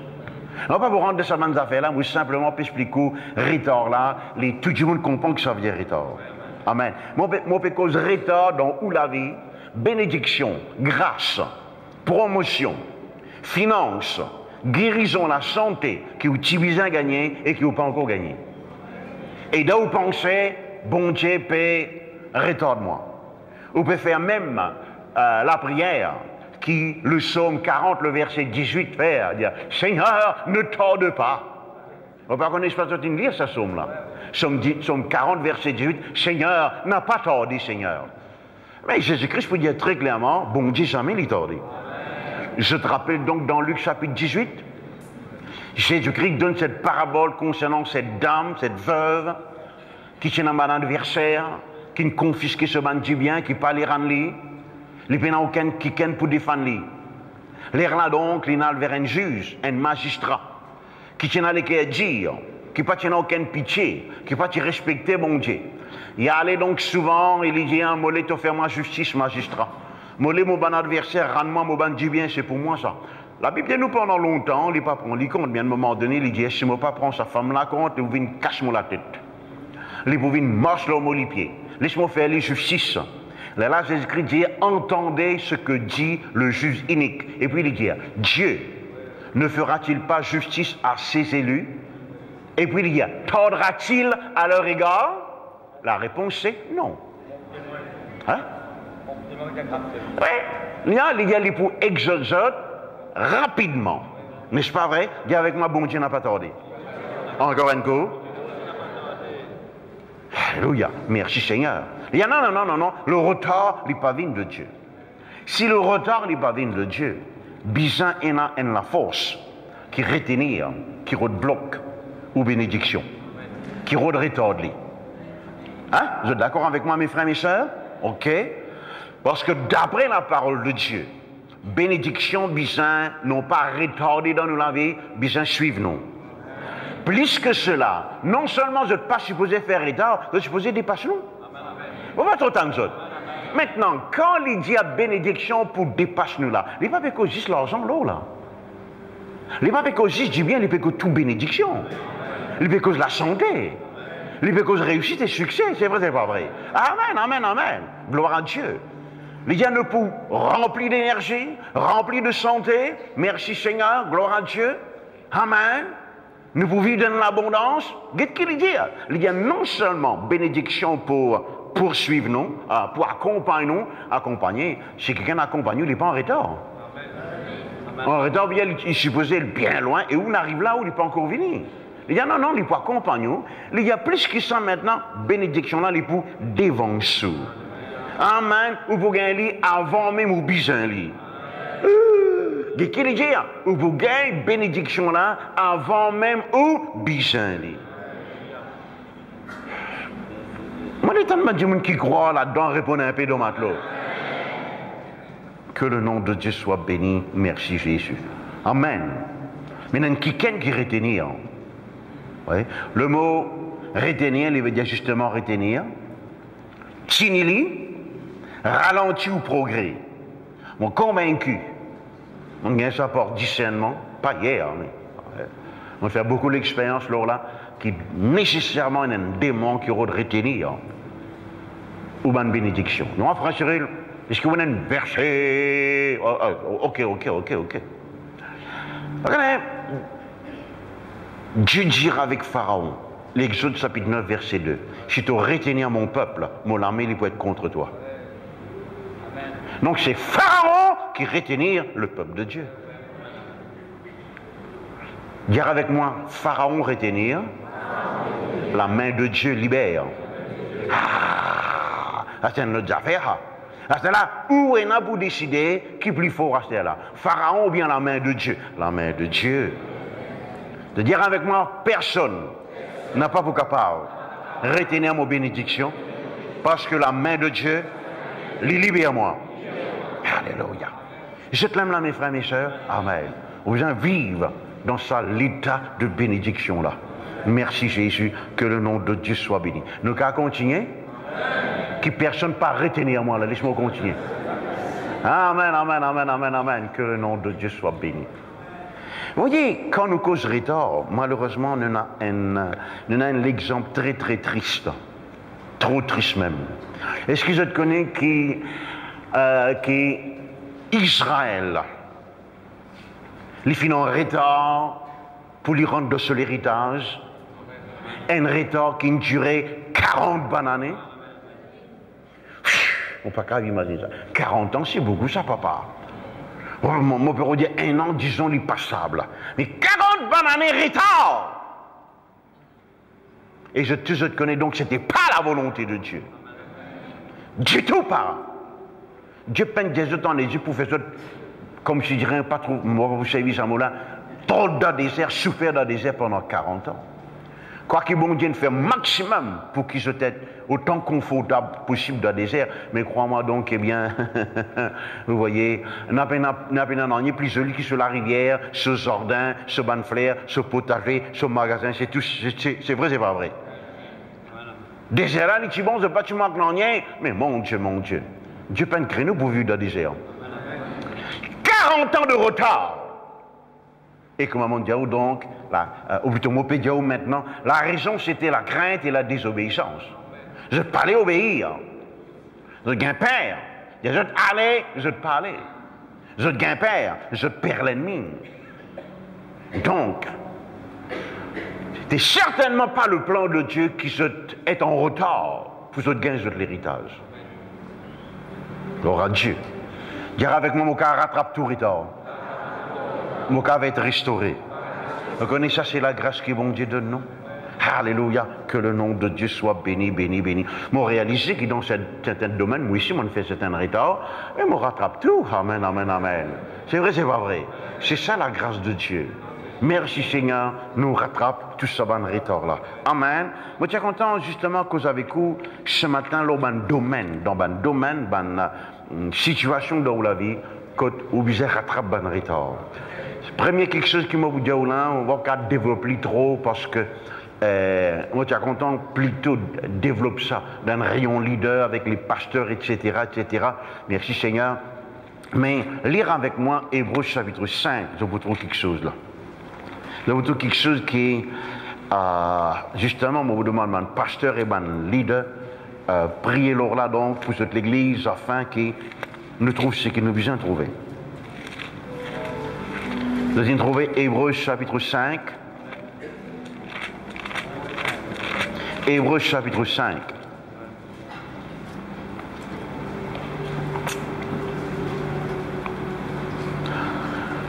On ne va pas vous rendre de ces affaires-là, mais simplement expliquer retard là, tout le monde comprend que ça veut dire retard. Amen. Moi, je cause retard dans où la vie, bénédiction, grâce, promotion, finance, guérison, la santé, qui vous utilisez à gagner et qui vous pas encore gagné. Et là, vous pensez, bon Dieu peut retarder moi. Vous pouvez faire même la prière qui, le psaume 40, le verset 18, fait, dire Seigneur, ne tarde pas. On ne connaît pas tout lire ce psaume-là. Psaume 40, verset 18, Seigneur, n'a pas tardé, Seigneur. Mais Jésus-Christ peut dire très clairement, bon Dieu, jamais il tardé. Je te rappelle donc dans Luc chapitre 18, Jésus-Christ donne cette parabole concernant cette dame, cette veuve, qui tient un adversaire, qui ne confisque ce ban du bien, qui parle rendre lui. Les pénals aucun qui ken pour défendre lui. L'air là donc, il n'a vers un juge, un magistrat, qui tient à dire, qui pas tient aucun pitié, qui pas respecter mon Dieu. Il allait donc souvent, il dit, mollet te faire ma justice, magistrat. Mollet mon bon adversaire, rends-moi mon ban du bien, c'est pour moi ça. La Bible nous pendant longtemps, il n'est pas prendre compte, mais à un moment donné, il dit, si je ne pas prendre sa femme là compte, il vient cache-moi la tête. Il vient marche là au les pieds. Laisse-moi faire les justice. Là, Jésus-Christ dit, entendez ce que dit le juge inique. Et puis il dit, Dieu ne fera-t-il pas justice à ses élus? Et puis il y a, tordra-t-il à leur égard? La réponse c'est non. Hein? Oui, il y a les pour exote rapidement. N'est-ce pas vrai? Dis avec moi, bon Dieu n'a pas tardé. Encore un coup. Alléluia. Merci Seigneur. Il y a non. Le retard n'est pas venu de Dieu. Si le retard n'est pas venu de Dieu, bizarre en la force qui retenir, qui bloque ou bénédiction, qui retarde. Hein? Vous êtes d'accord avec moi, mes frères et mes sœurs? Ok. Parce que d'après la parole de Dieu, bénédiction, bizarre, n'ont pas retardé dans nous la vie, bizarre, suivre nous. Plus que cela, non seulement vous n'êtes pas supposé faire retard, vous êtes supposé dépasser nous. Vous va trop temps maintenant, quand il dit à bénédiction pour dépasser nous là, il n'est pas que juste l'argent là. Il n'est pas que juste du bien, il n'est pas que toute bénédiction. Il n'est pas que la santé. Il n'est pas que réussite et succès. C'est vrai, c'est pas vrai. Amen. Gloire à Dieu. Il y a pour rempli d'énergie, rempli de santé. Merci Seigneur, gloire à Dieu. Amen. Nous pouvons vivre dans l'abondance. Qu'est-ce qu'il dit? Il y a non seulement bénédiction pour poursuivre nous, pour accompagner. Si quelqu'un accompagne nous, il n'est pas en retard. En retard, il est supposé être bien loin, et où on arrive là où il n'est pas encore venu. Il y a non, il n'est pas accompagner nous. Il y a plus qui sont maintenant, bénédiction là, il est pour dévancer. Amen. Ou pour gagner avant même ou besoin li. Qu'est-ce qu'il dit? Ou pour gagner bénédiction là avant même ou besoin li. Moi, il y a tellement de gens qui croient là-dedans, répondent un peu de matelot. Que le nom de Dieu soit béni. Merci Jésus. Amen. Maintenant, quelqu'un qui retenir. Oui. Le mot retenir, il veut dire justement retenir. Tinili, ralenti ou progrès. Mon convaincu. On gagne ça par discernement, pas hier, mais on fait beaucoup d'expériences là qui nécessairement un démon qui aura de retenir ou une bénédiction. Non, frère Cyril, est-ce que vous avez un verset? Ok. Regardez, Dieu dira avec Pharaon, l'Exode chapitre 9, verset 2, si tu retenir mon peuple, mon armée, il peut être contre toi. Donc c'est Pharaon qui retenir le peuple de Dieu. Dire avec moi, Pharaon retenir, la main de Dieu libère. C'est notre affaire. C'est là où on a pour décider qui plus fort rester là. Pharaon ou bien la main de Dieu? La main de Dieu. De dire avec moi, personne n'a pas pour capable retenir mon bénédiction parce que la main de Dieu les libère moi. Alléluia. Je t'aime là, mes frères, mes sœurs. Amen. On besoin vivre dans ça, l'état de bénédiction là. Merci Jésus, que le nom de Dieu soit béni. Nous qu'à continuer, que personne ne pas retenir moi là, laisse-moi continuer. Amen, que le nom de Dieu soit béni. Vous voyez, quand nous causons retard, malheureusement, nous avons un exemple très très triste, trop triste même. Est-ce que je te connais qui Israël, les finit en retard pour lui rendre de son héritage, un retard qui durait 40 bonnes années. On ne peut pas imaginer ça. 40 ans, c'est beaucoup ça, papa. Mon père dit 1 an, disons, il passable. Mais 40 bonnes années retard. Et je te connais donc, ce n'était pas la volonté de Dieu. Du tout pas. Dieu peint des autres en les yeux pour faire ça, comme je dirais, pas trop, moi, vous savez, ce mot-là, trop dans le désert, souffert dans le désert pendant 40 ans. Quoi qu'il bon Dieu fait maximum pour qu'il se tête autant confortable possible dans le désert, mais crois-moi donc, eh bien, vous voyez, n'a pas plus joli que sur la rivière, ce jardin, ce ban flair, ce potager, ce magasin, c'est tout, c'est vrai, c'est pas vrai. Désert là, les bon, c'est pas tu manques l'année, mais mon Dieu, Dieu peint créer nous pour vivre dans le désert. 40 ans de retard. Et comme on dit donc, ou plutôt mon pédiao maintenant, la raison c'était la crainte et la désobéissance. Je te parlais obéir. Je te gagne père. Je te allais, je te parlais. Je te gagne père, je te perds l'ennemi. Donc, c'est certainement pas le plan de Dieu qui est en retard pour ce gagner l'héritage. Gloire à Dieu. Dire avec moi, mon cœur rattrape tout retard. Mon cœur va être restauré. Vous connaissez ça, c'est la grâce que bon Dieu donne, non? Alléluia, que le nom de Dieu soit béni, béni, béni. Moi, réaliser que dans certains domaines, moi ici, on fait certains retards, et on rattrape tout. Amen, amen, amen. C'est vrai, c'est pas vrai. C'est ça la grâce de Dieu. Merci Seigneur, nous rattrape tout ça dans le retard là. Amen. Moi, je suis content justement que vous avez vu ce matin dans un domaine, dans une situation dans la vie, que vous rattrape dans le retard. Premier quelque chose qui m'a dit là, on va pas développer trop parce que moi, je suis content plutôt développer ça dans un rayon leader avec les pasteurs, etc., etc. Merci Seigneur. Mais lire avec moi Hébreux chapitre 5, je vous trouve quelque chose là. Je vous trouve quelque chose qui justement, moi, vous demande un pasteur et un leader, priez leur là donc pour cette l'église afin qu'ils nous trouvent ce que nous besoin trouver. Vous allez trouver Hébreux chapitre 5. Hébreux chapitre 5.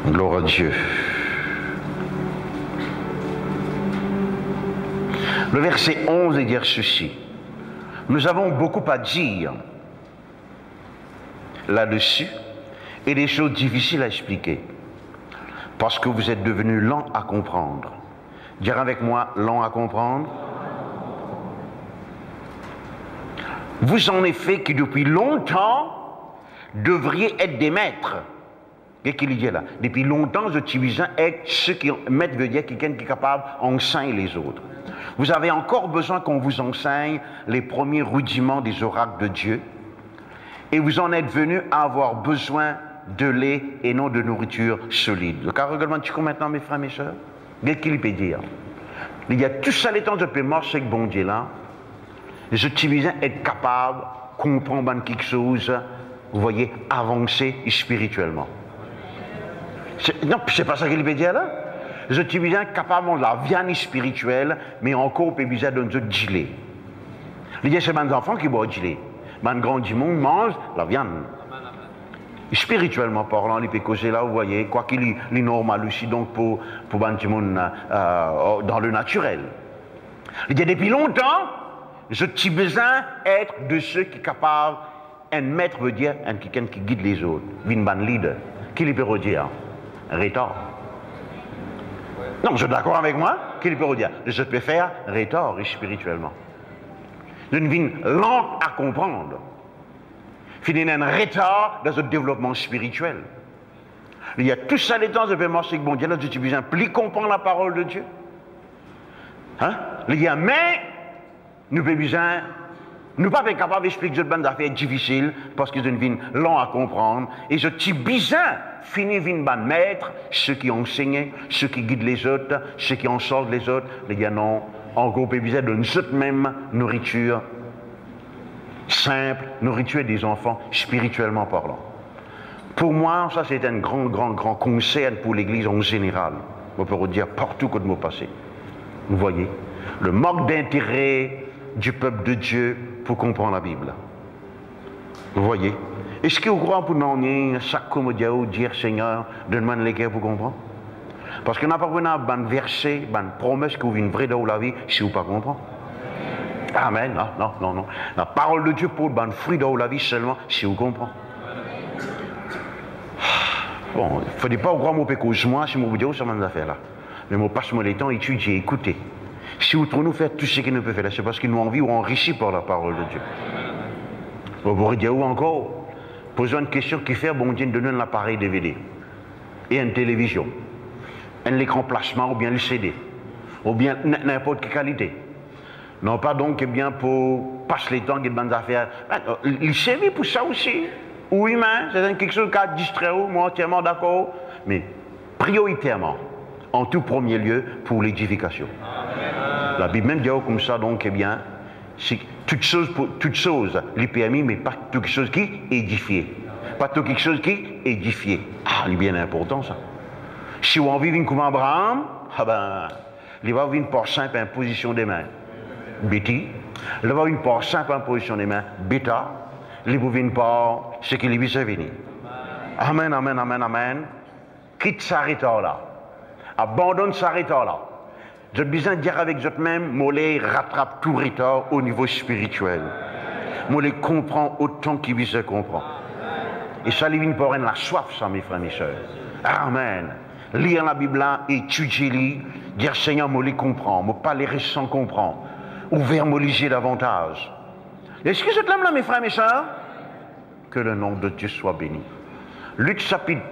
Gloire à Dieu. Le verset 11 dit ceci. Nous avons beaucoup à dire là-dessus et des choses difficiles à expliquer parce que vous êtes devenus lents à comprendre. Dire avec moi, lents à comprendre. Vous en effet qui depuis longtemps devriez être des maîtres. Qu'est-ce qu'il dit là? Depuis longtemps, je suis besoin d'être ceux qui maître veut dire quelqu'un qui est capable d'enseigner les autres. Vous avez encore besoin qu'on vous enseigne les premiers rudiments des oracles de Dieu. Et vous en êtes venus à avoir besoin de lait et non de nourriture solide. Le cas regarde tu maintenant, mes frères, mes soeurs? Qu'est-ce qu'il peut dire? Il y a tout ça les temps de paix marcher avec bon Dieu là. Je suis besoin d'être capable de comprendre quelque chose, vous voyez, avancer spirituellement. Non, c'est pas ça qu'il veut dire là. Je suis bien capable de la viande spirituelle, mais encore peu besoin de nous gilet. Il y a ces enfants qui boivent gilet. Mais un grand du monde mange la viande. Spirituellement parlant, il peut causer là, vous voyez, quoi qu'il est normal aussi, donc pour un du monde dans le naturel. Il y a depuis longtemps, je suis besoin d'être de ceux qui sont capables, un maître veut dire quelqu'un qui guide les autres, un leader. Qui lui peut dire? Un retard. Non, vous êtes d'accord avec moi? Qui lui peut dire? Je peux faire retard spirituellement. Une vie lente à comprendre. Finir un retard dans le développement spirituel. Il y a tout ça les temps, je vais marcher avec bon Dieu, là, je suis besoin plus comprendre la parole de Dieu. Hein? Il y a mais, nous avons besoin, nous ne sommes pas capables d'expliquer des affaires difficiles parce qu'ils ont une vie lente à comprendre. Et je suis besoin finir une bonne maître, ceux qui enseignent, ceux qui guident les autres, ceux qui en sortent les autres. Les gars, non, encore plus besoin d'une seule même nourriture simple, nourriture des enfants, spirituellement parlant. Pour moi, ça c'est un grand conseil pour l'Église en général. On peut vous dire partout que de mots passés. Vous voyez, le manque d'intérêt du peuple de Dieu pour comprendre la Bible. Vous voyez. Est-ce que vous croyez pour nous chaque comédien dire Seigneur, donne-moi une lecture pour comprendre? Parce qu'on n'a pas besoin d'un verset, d'une promesse que vous venez vrai dans la vie si vous ne comprenez pas. Amen. Non. La parole de Dieu pour un fruit dans la vie seulement si vous comprenez. Bon, il ne faut pas croire mon pécose moi si vous dites ça m'a affaire là. Mais moi passe-moi le temps, étudier, écouter. Si vous trouvez nous faire tout ce qu'il nous peut faire, c'est parce qu'il nous envie ou enrichi par la parole de Dieu. Vous pourrez dire où encore? Posez une question qui fait bon Dieu de donner un appareil DVD et une télévision, un écran plasma ou bien le CD, ou bien n'importe quelle qualité. Non pas donc bien pour passer les temps et de affaires. Il servit pour ça aussi. Oui, mais c'est quelque chose qui a distrait, moi entièrement d'accord, mais prioritairement, en tout premier lieu, pour l'édification. La Bible même dit comme ça, donc, eh bien, c'est toute chose, l'IPMI, mais pas toute chose qui édifie. Pas toute chose qui édifie. Ah, c'est bien important ça. Si on vit comme Abraham, ah ben, il va vivre par simple imposition des mains. Béti. Il va vivre par simple imposition des mains. Bêta. Il va vivre par ce qu'il lui est venu. Amen, amen, amen, amen. Quitte sa là. Abandonne sa là. J'ai besoin de dire avec vous-même, moi les rattrape tout retard au niveau spirituel. Moi les comprends autant qu'il vous comprend. Et ça lui vient pour la soif, ça, mes frères et mes sœurs. Amen. Lire la Bible, étudier, dire Seigneur, moi les comprends, moi pas les récents comprends. Ouvert moi liser davantage. Est-ce que je t'aime là, mes frères et mes sœurs? Que le nom de Dieu soit béni. Luc chapitre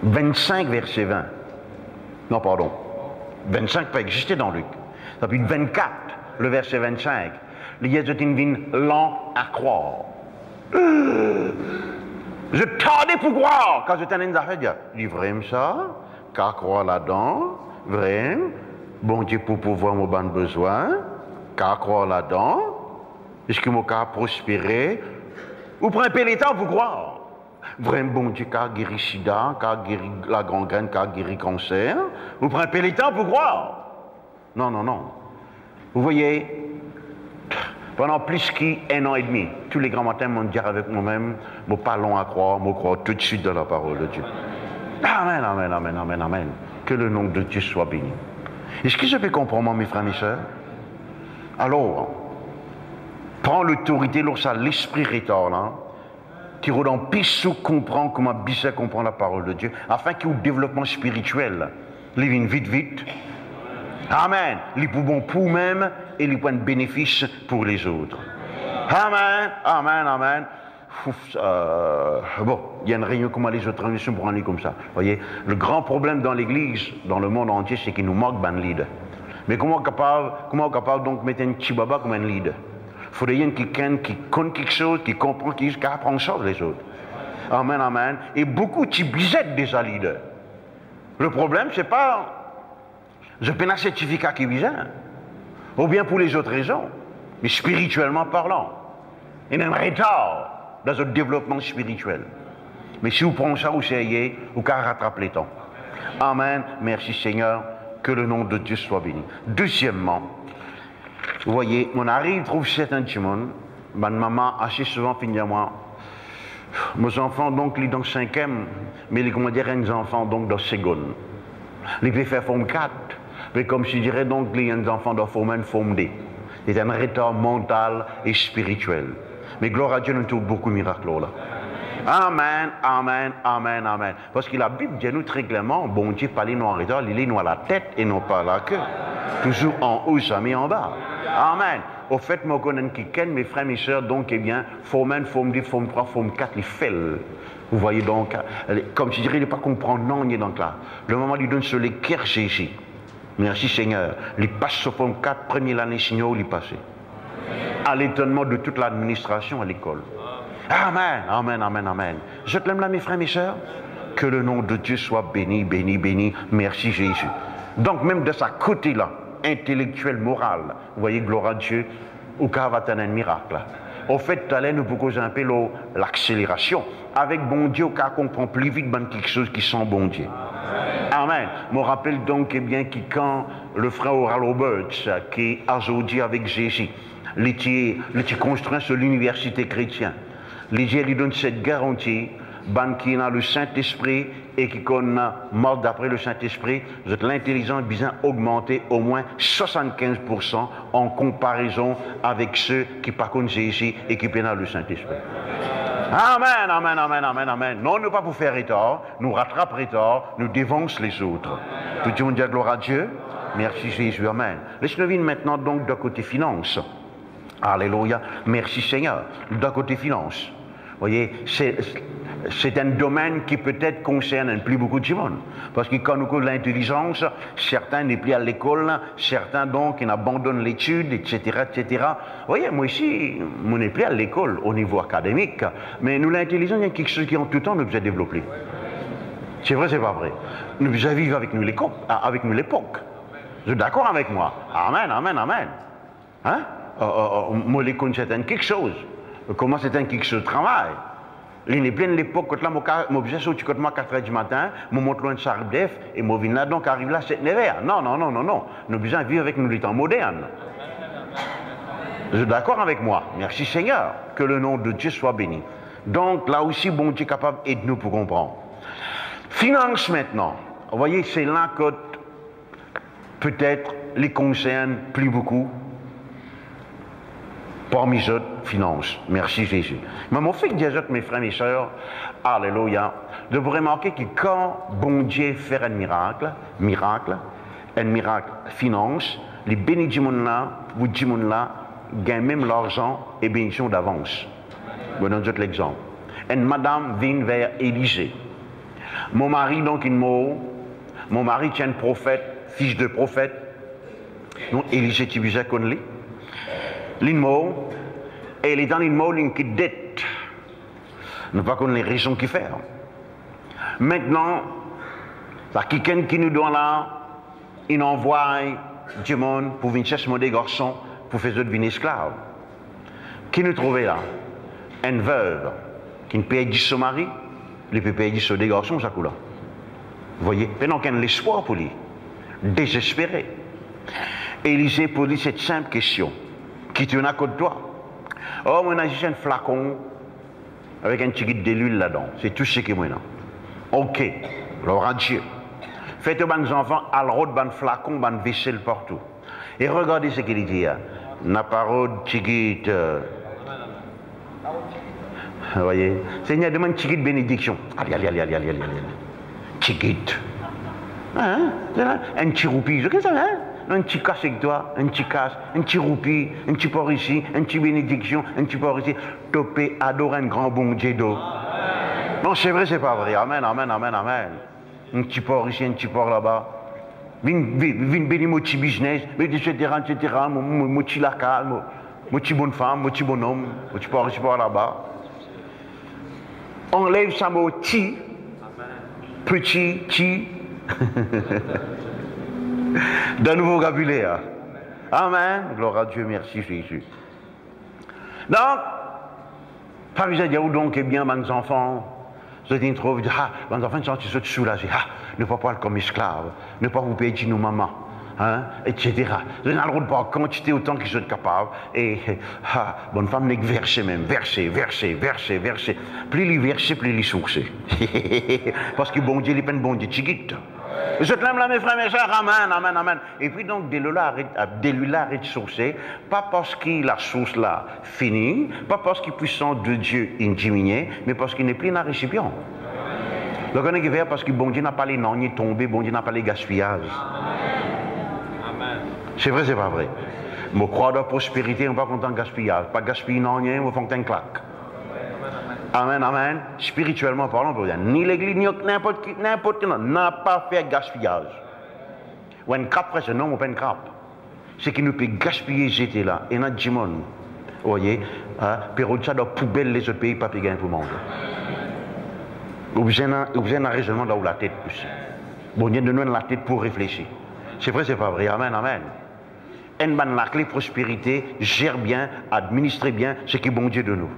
25, verset 20. Non, pardon. 25 pas existé dans Luc. Chapitre 24, le verset 25. Il y a une lent à croire. Je tardais pour croire quand je t'en ai une affaire. Il dit vraiment ça, qu'à croire là-dedans, vraiment, bon Dieu pour pouvoir mon bon besoin, qu'à croire là-dedans, est-ce que mon cas prospérer, ou prend un peu les temps pour croire. Vraiment bon Dieu qu'a guéri sida, qu'a guéri la gangrène, qu'a guéri cancer, ou prend un peu les temps pour croire. Non, non, non. Vous voyez, pendant plus qu'un an et demi, tous les grands matins, m'ont dit avec moi-même, moi pas long à croire, moi croire tout de suite dans la parole de Dieu. Amen, amen, amen, amen, amen. Que le nom de Dieu soit béni. Est-ce que je peux comprendre, mes frères et mes sœurs? Alors, prends l'autorité lorsque l'esprit rétord, là, qui dans pissou comprend comment Bissé comprend la parole de Dieu, afin qu'il y ait un développement spirituel. Il vient vite, vite. Amen. Il pour bon pour même et il pour un bénéfice pour les autres. Amen, amen, amen. Bon, il y a une réunion comme les autres réunions pour en aller comme ça. Vous voyez, le grand problème dans l'Église, dans le monde entier, c'est qu'il nous manque d'un leader. Mais comment on est capable donc mettre un petit baba comme un leader? Il faudrait quelqu'un qui connaît quelque chose, qui comprend quelque chose, qui apprend chose les autres. Amen, amen. Et beaucoup de bisettes déjà leaders. Le problème, c'est pas je peine un certificat qui vise, ou bien pour les autres raisons, mais spirituellement parlant. Il y a un retard dans notre développement spirituel. Mais si vous prenez ça au sérieux, vous pouvez rattraper les temps. Amen. Merci Seigneur. Que le nom de Dieu soit béni. Deuxièmement, vous voyez, on arrive, trouve certains petits monde, ma maman assez souvent finit à moi. Mes enfants, donc, ils sont dans 5e, mais les, comment dire, les enfants, donc, dans 2e. Ils peuvent faire forme 4, mais comme je dirais, donc, les enfants dans forme 1, forme 2. C'est un retard mental et spirituel. Mais gloire à Dieu, nous trouvons beaucoup de miracles là. Amen, amen, amen, amen. Parce que la Bible dit nous très clairement, bon Dieu, pas les noirs en retard, il est noir à la tête et non pas à la queue. Toujours en haut, jamais en bas. Amen. Au fait, moi, je connais quelqu'un, mes frères, mes soeurs, donc, eh bien, forme 1, forme 2, forme 3, forme 4, il fait. Vous voyez donc, comme je dirais, il ne pas comprendre, non, il est donc là. Le moment où il donne sur les cœurs Jésus. Merci Seigneur. Il passe sur forme 4, première année, signaux, il est passé. À l'étonnement de toute l'administration à l'école. Amen, amen, amen, amen. Je t'aime là, mes frères, mes soeurs. Que le nom de Dieu soit béni, béni, béni. Merci Jésus. Donc, même de sa côté-là, intellectuel, moral, vous voyez, gloire à Dieu, au cas va un miracle. Au fait, tout à l'heure, nous pouvons un peu l'accélération. Avec bon Dieu, au cas qu'on comprend plus vite quelque chose qui sent bon Dieu. Amen. Je me rappelle donc eh bien, que quand le frère Oral Roberts, qui a aujourd'hui avec Jésus, il était construit sur l'université chrétienne. L'Église lui donne cette garantie, qui a le Saint-Esprit et qui connaît mort d'après le Saint-Esprit, l'intelligence bien augmentée au moins 75% en comparaison avec ceux qui par contre Jésus et qui pénalent le Saint-Esprit. Amen, amen, amen, amen, amen. Non, nous pas pour faire retard, nous rattrape retard, nous dévance les autres. Tout le monde dit gloire à Dieu. Merci Jésus, amen. Laisse-nous venir maintenant donc de côté finance. Alléluia. Merci Seigneur. De côté finance. Vous voyez, c'est un domaine qui peut-être concerne plus beaucoup de monde. Parce que quand nous couvre l'intelligence, certains n'est plus à l'école, certains donc ils abandonnent l'étude, etc., etc. Vous voyez, moi ici, on n'est plus à l'école au niveau académique, mais nous l'intelligence, il y a quelque chose qui en tout temps nous a développé. C'est vrai, c'est pas vrai. Nous vivons avec nous l'époque. Vous êtes d'accord avec moi? Amen, amen, amen. Hein? Moi, l'école, c'est quelque chose. Comment c'est quelque chose de travail? Il est plein de l'époque, quand là, mon objet sorti quand moi 4 h du matin, mon monte loin de Chardef, et mon vin là, donc arrive là 7 9 h. Non, non, non, non, non. Nous besoin vivre avec nous les temps modernes. Vous êtes d'accord avec moi? Merci Seigneur. Que le nom de Dieu soit béni. Donc là aussi, bon Dieu est capable d'aider nous pour comprendre. Finance maintenant. Vous voyez, c'est là que peut-être les concerne plus beaucoup. Parmi eux, finance. Merci Jésus. Mais mon fait des autres, mes frères et sœurs, alléluia, de vous remarquer que quand bon Dieu fait un miracle, finance, les bénis du monde là, vous du monde là, gagnent même l'argent et bénédiction d'avance. Je donne l'exemple. Une madame vient vers Élisée. Mon mari, donc, il mort. Mon mari tient un prophète, fils de prophète. Donc, Élisée, tu visais qu'on lit. L'immo, et il est dans l'immo, il qui dette. Ne pas qu'on les raisons qui fait. Maintenant, ça quelqu'un qui nous donne là, il envoie du monde pour venir chercher des garçons pour faire devenir esclaves. Qui nous trouvait là? Une veuve qui ne paye 10 son mari, il peut payer 10 des garçons, ça coule là. Vous voyez? Maintenant, qu'il y a l'espoir pour lui. Désespéré. Élisée pose cette simple question. Qui tourne à côté de toi? Oh, moi, j'ai un flacon avec un petit guide de l'huile là-dedans. C'est tout ce qui est moi là. Ok, gloire à Dieu. Faites aux enfants, à l'autre, ban flacon, ban vaisselle partout. Et regardez ce qu'il dit. Na parole, petit guide. Vous voyez? Seigneur, demande un petit guide bénédiction. Allez, allez, allez, allez, allez, allez. Petit guide. Hein? Un petit roupie. Qu'est-ce que ça, hein? Un petit casse avec toi, un petit casse, un petit roupie, un petit port ici, un petit bénédiction, un petit port ici. Topé, adore un grand bon Dieu d'eau. Non, c'est vrai, c'est pas vrai. Amen, amen, amen, amen. Un petit port ici, un petit port là-bas. Vin bénir mon petit business, etc., etc., mon petit lacal, mon petit bonne femme, mon petit bonhomme, mon petit port ici, port là-bas. Enlève ça, mon petit, petit. D'un nouveau vocabulaire. Amen. Gloire à Dieu, merci Jésus. Donc, pas besoin de dire, donc, eh bien, mes enfants, je dis trop, mes enfants sont soulagés. Ne pas parler comme esclaves, ne pas vous payer nos mamans, hein, etc. Je n'ai pas le droit de pas quantité autant qu'ils sont capables. Et, bonne femme n'est que verser même, verser. Plus les verser, plus les sourcer. Parce que bon Dieu, il est pas bon Dieu, chiquite. Je t'aime là, mes frères, mes sœurs, amen, amen, amen. Et puis donc, dès lui là, arrête de sourcer, pas parce que la source là finit, pas parce que la puissance de Dieu est diminuée, mais parce qu'il n'est plus un récipient. Donc on est qui fait parce que bon Dieu n'a pas les noms, il est tombé, bon Dieu n'a pas les gaspillages. C'est vrai, c'est pas vrai. Je crois dans la prospérité, on ne va pas content de gaspillage. Pas gaspiller non, on va faire un claque. Amen, amen. Spirituellement parlant, ni l'église, ni n'importe qui, n'a pas fait gaspillage. Ou une crape, c'est non, ou pas une crape. C'est qui nous peut gaspiller, j'étais là. Et notre Jimon, vous voyez, période ça dans la poubelle, les autres pays, pas payer pour manger. Vous avez un raisonnement dans la tête aussi. Bon, Dieu donne la tête pour réfléchir. C'est vrai, c'est pas vrai. Amen, amen. En la clé prospérité, gère bien, administre bien ce qui est bon Dieu de nous.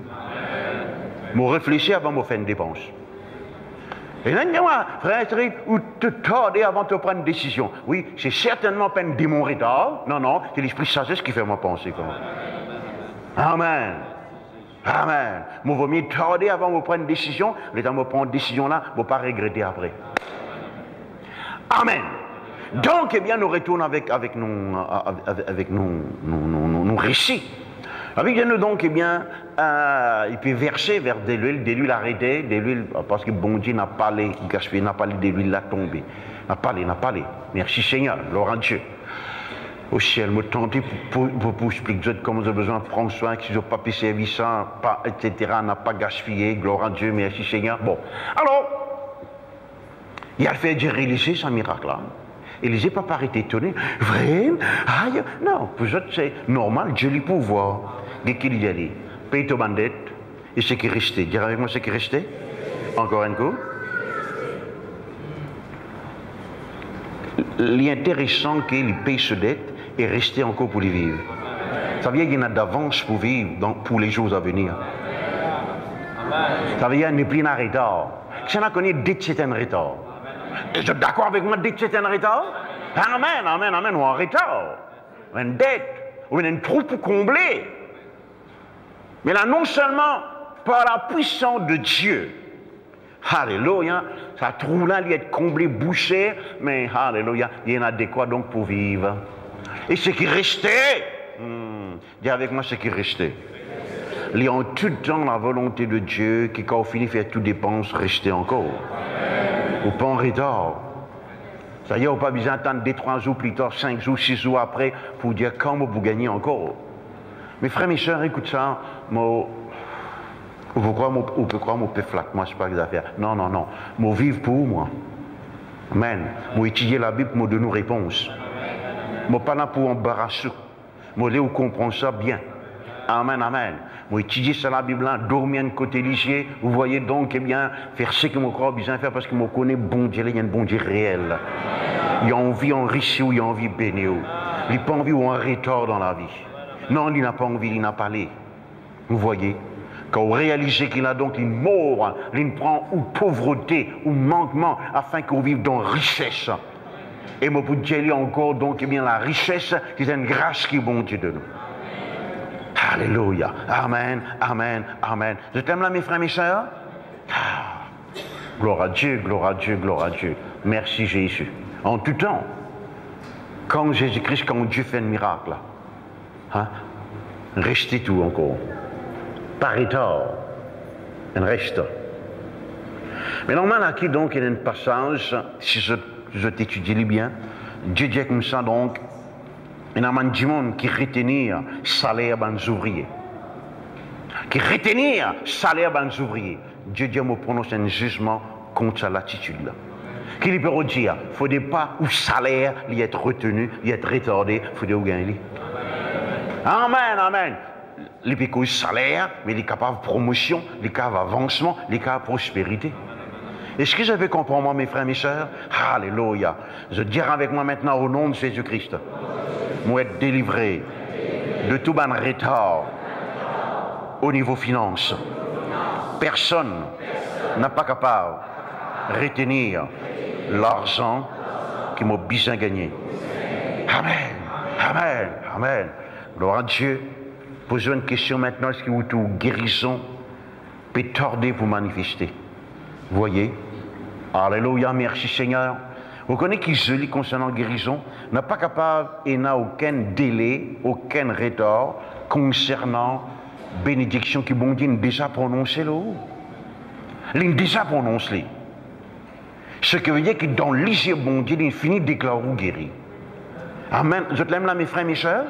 Je réfléchis avant de faire une dépense. Et là, frère, ou te tarder avant de prendre une décision. Oui, c'est certainement pas un démon retard. Non, non, c'est l'esprit sagesse qui fait ma pensée. Amen. Amen. Je vaut mieux tarder avant de prendre une décision. Le temps de prendre une décision là, je ne vais pas regretter après. Amen. Donc, eh bien, nous retournons avec nos récits. Avec nous, donc, eh bien, il peut verser vers de l'huile arrêtée, de l'huile, parce que bon Dieu n'a pas les gaspillé, n'a pas les de l'huile là tombée. N'a pas les. Merci Seigneur, gloire à Dieu. Au ciel, me tenter pour expliquer comment j'ai besoin de prendre soin, qu'ils n'ont pas pu servir ça, etc., n'a pas gaspillé, gloire à Dieu, merci Seigneur. Bon, alors, il a fait Dieu réaliser ce miracle-là. Élisée n'a pas arrêté étonné. Vrai? Aïe, non, pour eux, c'est normal, Dieu lui pouvoir. Qu'est-ce qu'il a dit? Paye ton bandette et ce qui est resté. Dire avec moi ce qui est resté? Encore un coup. L'intéressant qu'il paye ce dette et rester encore pour les vivre. Ça veut dire qu'il y en a d'avance pour vivre pour les jours à venir. Ça veut dire, n'est plus un retard. Qui s'en a connu dès que c'est un retard? Et vous êtes d'accord avec moi dès que c'est un retard? Amen, amen, amen, ou un retard. Ou une dette, ou une trou pour combler. Mais là, non seulement par la puissance de Dieu, alléluia, ça trou là, il est comblé, bouché, mais alléluia, il y en a de quoi donc pour vivre. Et ce qui restait, dis avec moi ce qui restait. Il y a en tout temps la volonté de Dieu qui, quand on finit de faire toute dépense, rester encore. Ou pas en retard. Ça y est, on n'a pas besoin d'attendre 2-3 jours plus tard, 5 jours, 6 jours après, pour dire quand vous gagnez encore. Mes frères, mes soeurs, écoute ça, on peut croire que je peux flatter, moi, c'est pas des affaires. Non, non, non. Moi, vivre pour moi. Amen. Moi, étudier la Bible, moi, donner une réponse. Moi, pas là pour embarrasser. Moi, là, vous comprenez ça bien. Amen, amen. Moi, étudier ça la Bible, dormir de côté lycée, vous voyez donc, eh bien, faire ce que mon corps a besoin de faire parce que je connais bon Dieu, il y a un bon Dieu réel. Il y a envie enrichi ou il y a envie béni. Il n'a pas envie ou un retard dans la vie. Non, il n'a pas envie, il n'a pas l'air. Vous voyez, quand vous réalisez qu'il a donc une mort, il prend ou pauvreté ou manquement afin qu'on vive dans richesse. Et moi, pour dire encore donc, eh bien, la richesse, c'est une grâce qui est bon Dieu de nous. Alléluia. Amen, amen, amen. Je t'aime là, mes frères, mes sœurs? Gloire à Dieu, gloire à Dieu, gloire à Dieu. Merci Jésus. En tout temps, quand Jésus-Christ, quand Dieu fait un miracle, hein, restez tout encore. Pas retard. Reste. Mais normalement, là, donc, il y a un passage, si je t'étudie bien, Dieu dit comme ça, donc, il y a du monde qui retenir salaire des ouvriers. Qui retenir salaire des ouvriers. Dieu dit, me prononce un jugement contre cette attitude-là. Qui lui peut dire, il ne faudrait pas où salaire il être retenu, il être retardé, il faudrait où gagner. Amen, amen. Il peut cause salaire, mais il est capable de promotion, il est capable d'avancement, il est capable de prospérité. Est-ce que vous avez compris, moi, mes frères, mes sœurs? Alléluia. Je dirai avec moi maintenant au nom de Jésus-Christ. Moi, être délivré de tout ban retard au niveau finance. Personne n'a pas capable de retenir l'argent qui m'a besoin gagné. Amen, amen, amen. Gloire à Dieu. Posez une question maintenant, est-ce que vous tout guérison peut tarder pour manifester? Vous voyez? Alléluia, merci Seigneur. Vous connaissez qui je lis concernant guérison, n'a pas capable et n'a aucun délai, aucun retard concernant bénédiction qui bon Dieu déjà prononcé là. Il déjà prononcé. Ce qui veut dire que dans l'isier bon Dieu, il finit de déclarer ou guéri. Amen. Je l'aime là, mes frères, mes sœurs.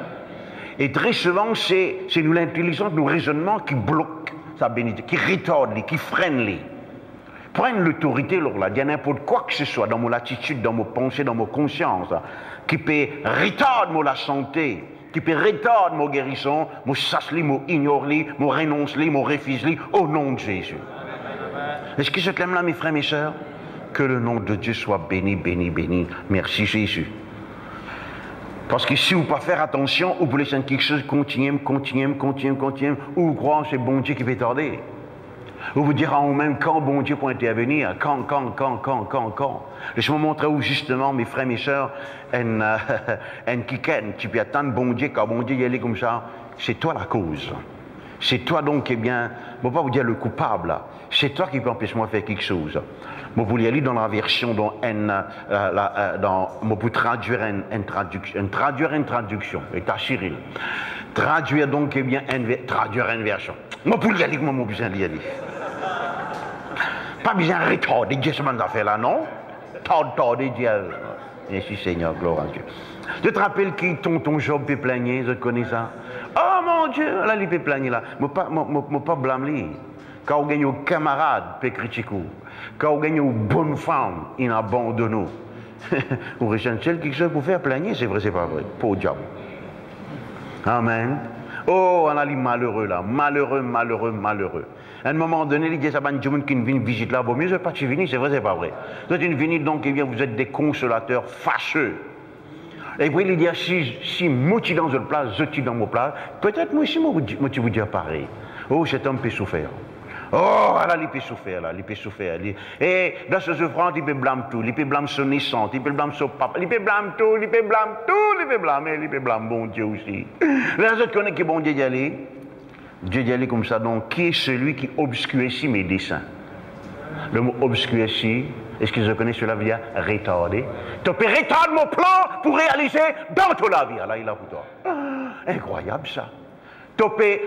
Et très souvent, c'est nous l'intelligence, nos raisonnements qui bloquent sa bénédiction, qui retardent, qui freinent. Prennent l'autorité, là, il y a n'importe quoi que ce soit dans mon attitude, dans mon pensée, dans mon conscience, qui peut retarder la santé, qui peut retarder mon guérison, mon sasse-li, mon ignore-li, mon renonce-li, mon refuse-li, au nom de Jésus. Est-ce que je t'aime là, mes frères, mes sœurs? Que le nom de Dieu soit béni, béni, béni. Merci Jésus. Parce que si vous ne pas faire attention, vous voulez sentir quelque chose, continuez, ou vous croyez que c'est bon Dieu qui peut tarder. Vous vous direz en même quand bon Dieu peut intervenir, quand. Laissez-moi montrer où justement, mes frères, mes sœurs, tu peux attendre bon Dieu, quand bon Dieu y est comme ça, c'est toi la cause. C'est toi donc, eh bien, je ne vais pas vous dire le coupable, c'est toi qui peux empêcher moi de faire quelque chose. Je vous aller dans la version, pour traduire une traduction, et à Cyril. Traduire donc, eh bien, traduire une version. Je vous aller comme moi, besoin d'y aller. Pas besoin de retarder, Dieu se m'a fait là, non? Tarder, Dieu. Merci Seigneur, gloire à Dieu. Je te rappelle qui ton Job peut plaigner, je connais ça. Oh mon Dieu, là, il peut plaigner là. Je ne pas blâmer. Quand on gagne aux camarades, peut critiquer. Quand on gagne aux bonnes femmes, ils abandonnent. Vous ressentez quelque chose pour faire plaigner, c'est vrai, c'est pas vrai. Pour diable. Amen. Oh, on a les malheureux là. Malheureux. À un moment donné, il dit à des gens qui viennent visiter là, vaut mieux pas que venir, c'est vrai, c'est pas vrai. Vous êtes une venue donc, eh bien, vous êtes des consolateurs fâcheux. Et puis il dit, si moi tu dans une place, je suis dans mon place, peut-être moi aussi, moi tu vous dire pareil. Oh, cet homme peut souffrir. Oh, là, il peut souffrir, là, il peut souffrir. Et dans ce souffrance, il peut blâmer tout, il peut blâmer son naissance, il peut blâmer son papa, il peut blâmer tout, il peut blâmer tout, il peut blâmer bon Dieu aussi. Les autres connaissent que bon Dieu y aller. Dieu y aller comme ça, donc, qui est celui qui obscurcit mes desseins? Le mot obscurcir, est-ce que je connais cela veut dire retarder? Tu peux retarder mon plan pour réaliser dans ton la vie. Là, il a pour toi. Incroyable ça.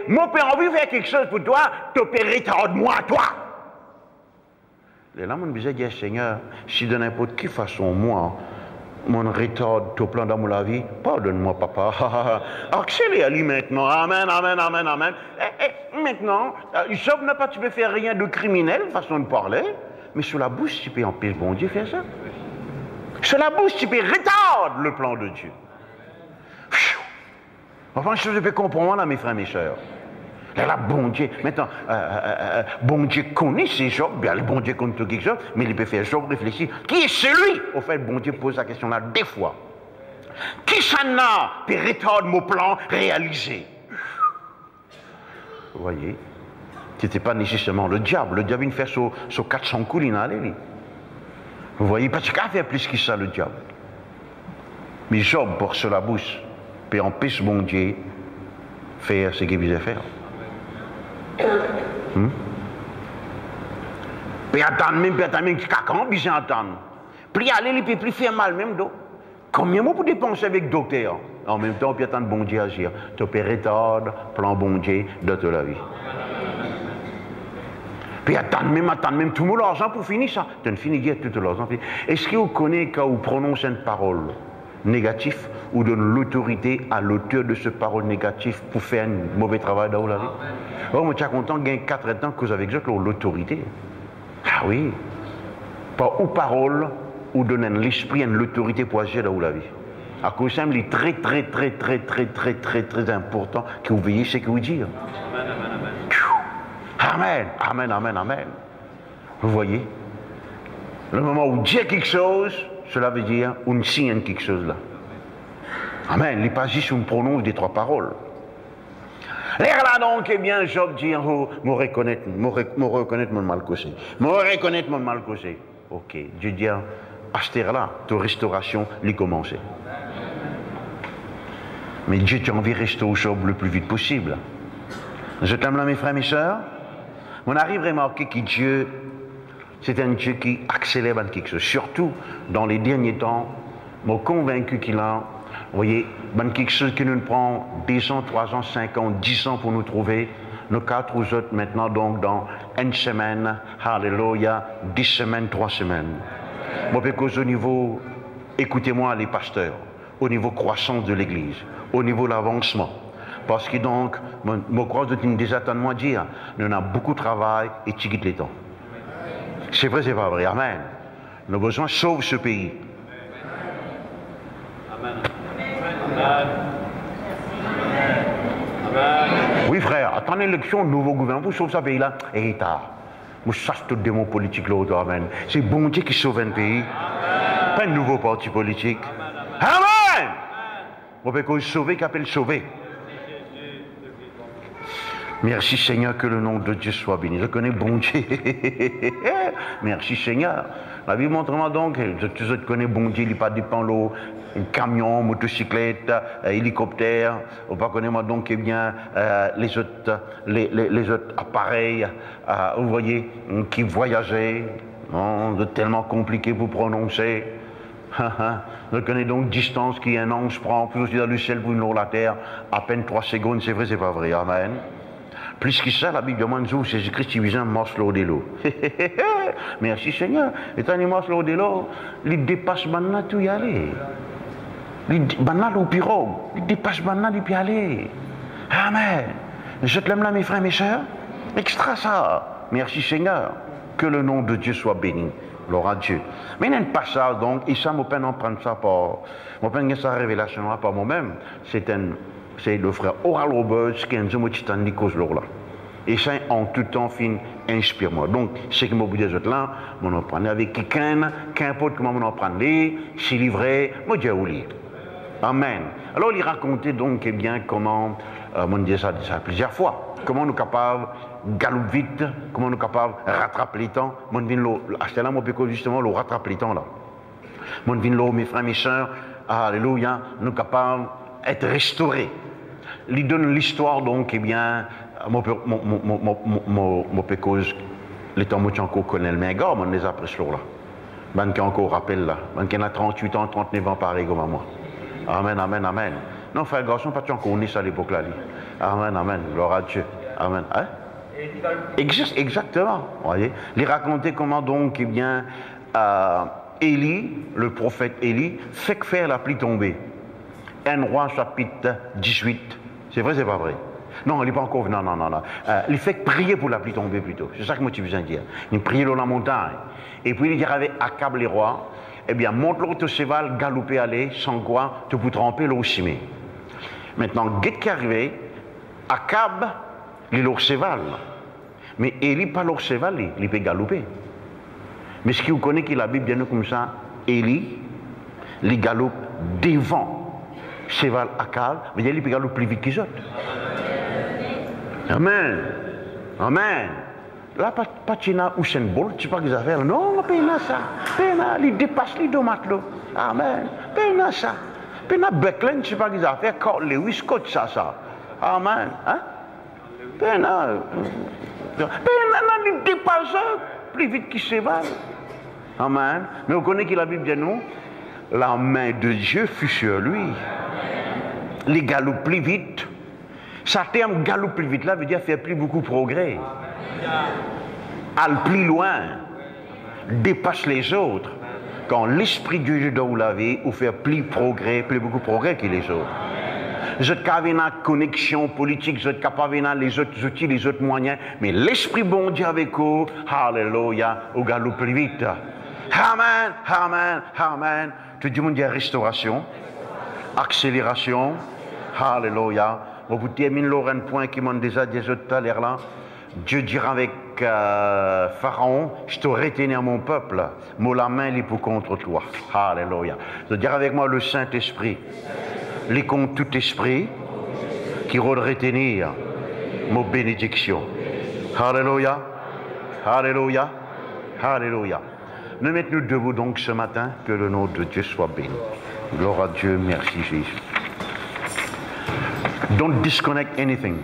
Moi, j'ai envie de faire quelque chose pour toi, tu peux retarder moi, toi. Et là, mon disait, Seigneur, si de n'importe quelle façon, moi, mon retarde ton plan dans ma vie, pardonne-moi, papa. Accélère lui maintenant. Amen, amen, amen, amen. Et maintenant, Job n'a pas, tu peux faire rien de criminel, façon de parler, mais sur la bouche, tu peux empêcher bon Dieu de faire ça. Sur la bouche, tu peux retarder le plan de Dieu. Enfin, je peux comprendre là, mes frères, mes sœurs. Là, bon Dieu, maintenant, bon Dieu connaît ces Job, bien, le bon Dieu connaît tout quelque chose, mais il peut faire Job réfléchir. Qui est celui? Au fait, bon Dieu pose la question là des fois. Qui ça n'a peut retarder mon plan réalisé? Vous voyez, ce n'était pas nécessairement le diable. Le diable, il fait sur 400 coups, il n'a allé. Vous voyez, parce qu'il a fait plus que ça, le diable. Mais Job, pour sur la bouche, peut empêcher bon Dieu faire ce qu'il devait faire. Puis attendre même, quand il attendre. Puis aller, il peut plus faire mal même. Combien de mots pour dépenser avec le docteur? En même temps, puis attendre bon Dieu agir. Tu peux retarder, plan bon Dieu de toute la vie. Puis attendre même tout le monde l'argent pour finir ça. Tu ne finis pas tout l'argent. Est-ce que vous connaissez quand vous prononcez une parole négative ou donne l'autorité à l'auteur de ce parole négative pour faire un mauvais travail dans la vie? Oh, moi, je suis content de gagner 4 ans que vous avez l'autorité. Ah oui. Pas ou parole ou donner l'esprit, l'autorité pour agir dans la vie. À cause de ça, il est très important que vous veillez ce que vous dites. Amen, amen, amen, amen. Vous voyez? Le moment où dit quelque chose, cela veut dire on signe quelque chose là. Amen. Il n'est pas juste on prononce des 3 paroles. L'air là donc, eh bien, Job dit, oh, me reconnaître mon mal causé. Me reconnaître mon mal causé. Ok. Dieu dit, à cette heure-là, ta restauration, lui commencer. Mais Dieu t'a envie de restaurer Job le plus vite possible. Je t'aime là, mes frères, mes sœurs. On arrive à remarquer que Dieu, c'est un Dieu qui accélère quelque chose. Surtout dans les derniers temps, je suis convaincu qu'il a, vous voyez, quelque chose qui nous prend 2 ans, 3 ans, 5 ans, 10 ans pour nous trouver. Nos 4 autres maintenant, donc dans 1 semaine, alléluia, 10 semaines, 3 semaines. Moi, parce qu'au niveau, écoutez-moi les pasteurs, au niveau croissance de l'Église, au niveau de l'avancement. Parce que donc, je crois que nous désattendons à dire, nous avons beaucoup de travail et tu quittes les temps. C'est vrai, c'est pas vrai. Amen. Nous avons besoin de sauver ce pays. Amen. Amen. Oui, frère, attendez l'élection, nouveau gouvernement pour sauver ce pays-là. Et tard. Moi, ça, c'est tout démon politique là. Amen. C'est bon Dieu qui sauve un pays. Amen. Pas un nouveau parti politique. Amen. On peut sauver qui appelle sauver. Merci Seigneur, que le nom de Dieu soit béni. Je connais bon Dieu. Merci Seigneur. La Bible montre-moi donc, je connais bon Dieu, il n'est pas dépend camion, motocyclette, hélicoptère. On va connaître donc eh bien, les autres appareils, vous voyez, qui voyageaient. C'est tellement compliqué pour prononcer. Je connais donc distance qui un ange prend, plus aussi dans le ciel pour une la terre, à peine 3 secondes, c'est vrai, c'est pas vrai. Amen. Plus que ça, la Bible demande où Jésus-Christ qui vient marche l'eau de l'eau. Merci Seigneur. Et quand il marche l'eau de l'eau, il dépasse maintenant tout y aller. Maintenant au pirogue, il dépasse maintenant il peut y aller. Amen. Je te l'aime là, mes frères, mes sœurs. Extra ça. Merci Seigneur. Que le nom de Dieu soit béni. Gloire à Dieu. Mais il y a un passage donc, et ça m'a peine en prendre ça par. M'a peine sa révélation là par moi-même. C'est le frère Oral Roberts qui est un homme qui là. Et ça, en tout temps, inspire-moi. Donc, ce que je vous dis là, je vais prendre avec quelqu'un, qu'importe comment on en prend, c'est livré, je dis où lire. Amen. Alors, il racontait donc, eh bien, comment, on dit ça plusieurs fois, comment nous sommes capables galope vite, comment nous sommes capables de rattraper les temps. Moi, acheter là, moi, justement, le rattrape les temps là. Moi, mes frères, mes soeurs, alléluia, nous sommes capables d'être restaurés. Il donne l'histoire, donc, eh bien, mon pécose, les temps, moi, encore connais le même gars, on les a après ce là. Ben, qui encore rappelle là. Ben, qui a 38 ans, 39 ans, pareil comme moi. Amen, amen, amen. Non, frère garçon, pas tu encore né ça à l'époque là. Amen, amen, gloire à Dieu. Amen. Hein? Exactement. Vous voyez? Il racontait comment donc, eh bien, Élie, le prophète Élie, fait que faire la pluie tomber. 1 Roi chapitre 18. C'est vrai, c'est pas vrai? Non, il n'est pas encore. Non. Il fait que prier pour la pluie tomber plutôt. C'est ça que moi tu veux dire. Il priait dans la montagne. Et puis il dit avec Akab les rois, eh bien, monte l'autre cheval, galoper aller, sans quoi, te pour tremper l'eau cimée. Maintenant, qu'est-ce qui est arrivé? Akab, il est leur cheval. Mais Élie, pas leur cheval, il peut galoper. Mais ce qui vous connaît qui la Bible bien comme ça, Élie, il galope devant cheval Akab, mais il peut galoper plus vite qu'ils autres. Amen. Amen. Là, pas China ou Bolt, tu sais pas qu'ils affaires. Non, pas ça. Pas il dépasse les tomates là. Amen. Pas ça. Pas Becklen, tu sais pas qu'ils affaires. Carl Lewis, Scott, ça. Amen. Hein? Pas il dépasse plus vite qu'il s'évade. Amen. Mais on connaît qu'il a Bible de nous. La main de Dieu fut sur lui. Les galops plus vite. Ça terme galope plus vite là veut dire faire plus beaucoup de progrès. Aller plus loin, dépasse les autres. Quand l'Esprit de Dieu dans la vie, ou faire plus beaucoup de progrès que les autres. Vous êtes capable de connexion politique, vous êtes capable de les autres outils, les autres moyens, mais l'Esprit bon Dieu avec vous, alléluia, au galop plus vite. Amen, amen, amen. Tout le monde dit restauration, accélération, alléluia. On vous termine un point qui m'a déjà dit tout à l'heure là. Dieu dira avec Pharaon, je te retenir mon peuple, moi la main est pour contre toi. Alléluia. Je dire avec moi le Saint-Esprit, les contre tout esprit qui va retenir mon bénédiction. Alléluia. Alléluia. Alléluia. Nous mettons debout donc ce matin, que le nom de Dieu soit béni. Gloire à Dieu, merci Jésus. Don't disconnect anything.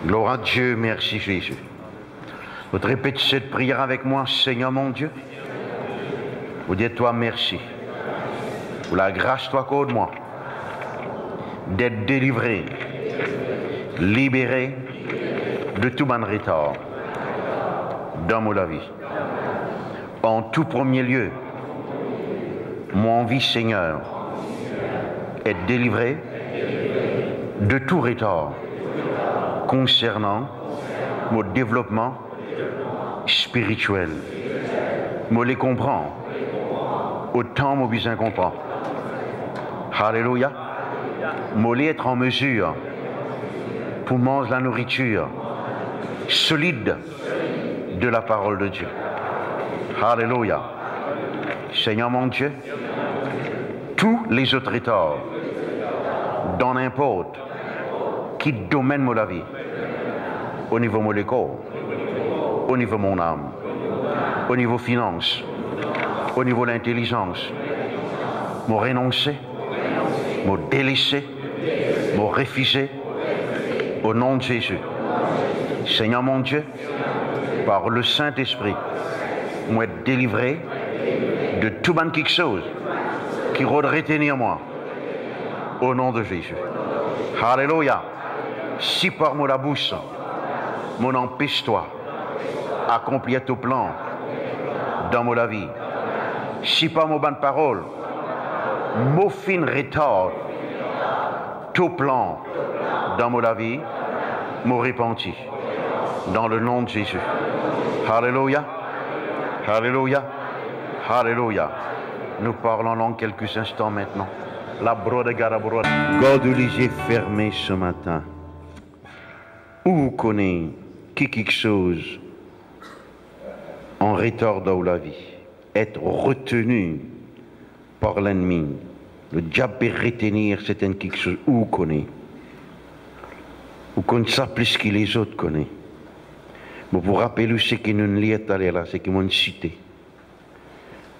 Gloire à Dieu, merci Jésus. Vous répétez cette prière avec moi, Seigneur mon Dieu. Vous dites toi merci. Pour la grâce toi qu'au de moi d'être délivré, libéré de tout bon retard dans mon vie. En tout premier lieu, mon vie Seigneur, être délivré de tout retard concernant mon développement spirituel. Moi les comprends autant moi besoin comprend. Alléluia. Moi les être en mesure pour manger la nourriture solide de la parole de Dieu. Alléluia. Seigneur mon Dieu, tous les autres retards dans n'importe qui domaine de la vie, au niveau de mon corps, au niveau de mon âme, au niveau finance, au niveau de l'intelligence, m'ont renoncé, m'ont délaissé, m'ont refusé, au nom de Jésus. Seigneur mon Dieu, par le Saint-Esprit, m'ont délivré de tout bon quelque chose qui va retenir moi, au nom de Jésus. Alléluia. Si par mon la bouche, mon empêche-toi, accomplir ton plan dans mon vie. Si par mon bonne parole, mon fin retard, ton plan dans mon vie, mon repenti. Dans le nom de Jésus. Alléluia. Alléluia. Alléluia. Nous parlons en langue quelques instants maintenant. La brode garabrode. Garde les yeux fermés ce matin. Où connaît qui quelque chose en retard dans la vie, être retenu par l'ennemi, le diable peut retenir certaines quelque chose, où connaît ça plus que les autres connaissent. pour rappeler ce qui nous lie à là, ce qui m'a cité.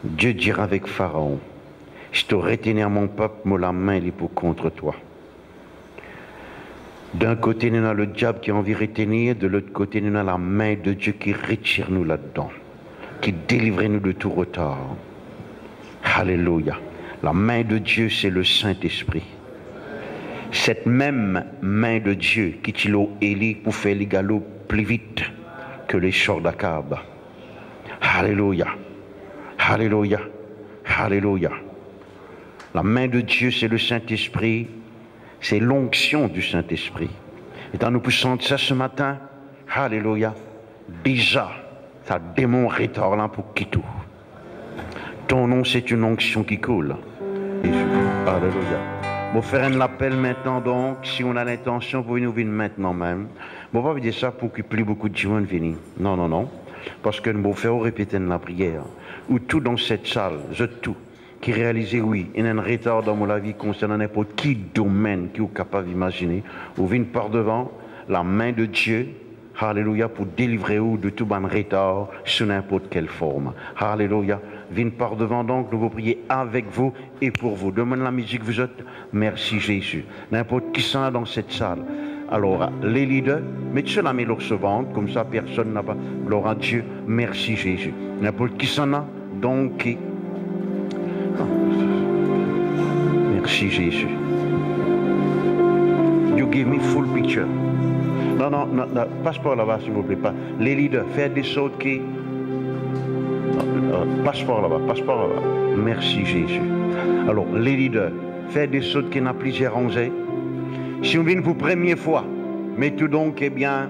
Dieu dira avec Pharaon, je te retenir mon peuple, moi la main est pour contre toi. D'un côté, nous avons le diable qui a envie de retenir, de l'autre côté, nous avons la main de Dieu qui retire nous là-dedans, qui délivre nous de tout retard. Alléluia. La main de Dieu, c'est le Saint-Esprit. Cette même main de Dieu qui t'a élu pour faire les galops plus vite que les chars d'Akab. Alléluia. Alléluia. Alléluia. La main de Dieu, c'est le Saint-Esprit. C'est l'onction du Saint-Esprit. Et quand nous poussons ça ce matin, alléluia, déjà, ça démon retard là pour qui tout. Ton nom, c'est une onction qui coule. Alléluia. Bon, faire un appel maintenant, donc, si on a l'intention, pour nous venir maintenant même. Bon, on va vous dire ça pour que plus beaucoup de gens viennent. Non, non, non. Parce que nous allons faire répéter la prière. Ou tout dans cette salle, je tout. Qui réalisait, oui, il y a un retard dans mon vie concernant n'importe qui domaine qui est capable d'imaginer, ou vient par devant la main de Dieu, alléluia, pour délivrer vous de tout bon retard sous n'importe quelle forme. Alléluia. Vient par devant donc, nous vous prier avec vous et pour vous. Demande la musique, vous êtes. Merci Jésus. N'importe qui sont dans cette salle. Alors, les leaders, mettez cela mais leur se vendre, comme ça personne n'a pas. Gloire à Dieu. Merci Jésus. N'importe qui sont là, donc. Merci Jésus. You give me full picture. Non, non, non, non, passe par là-bas s'il vous plaît. Pas. Les leaders, faites des sauts qui... passe par là-bas, passe par là-bas. Merci Jésus. Alors, les leaders, faites des sauts qui n'ont plusieurs rangées. Si on vient pour première fois, mais tout donc, eh bien,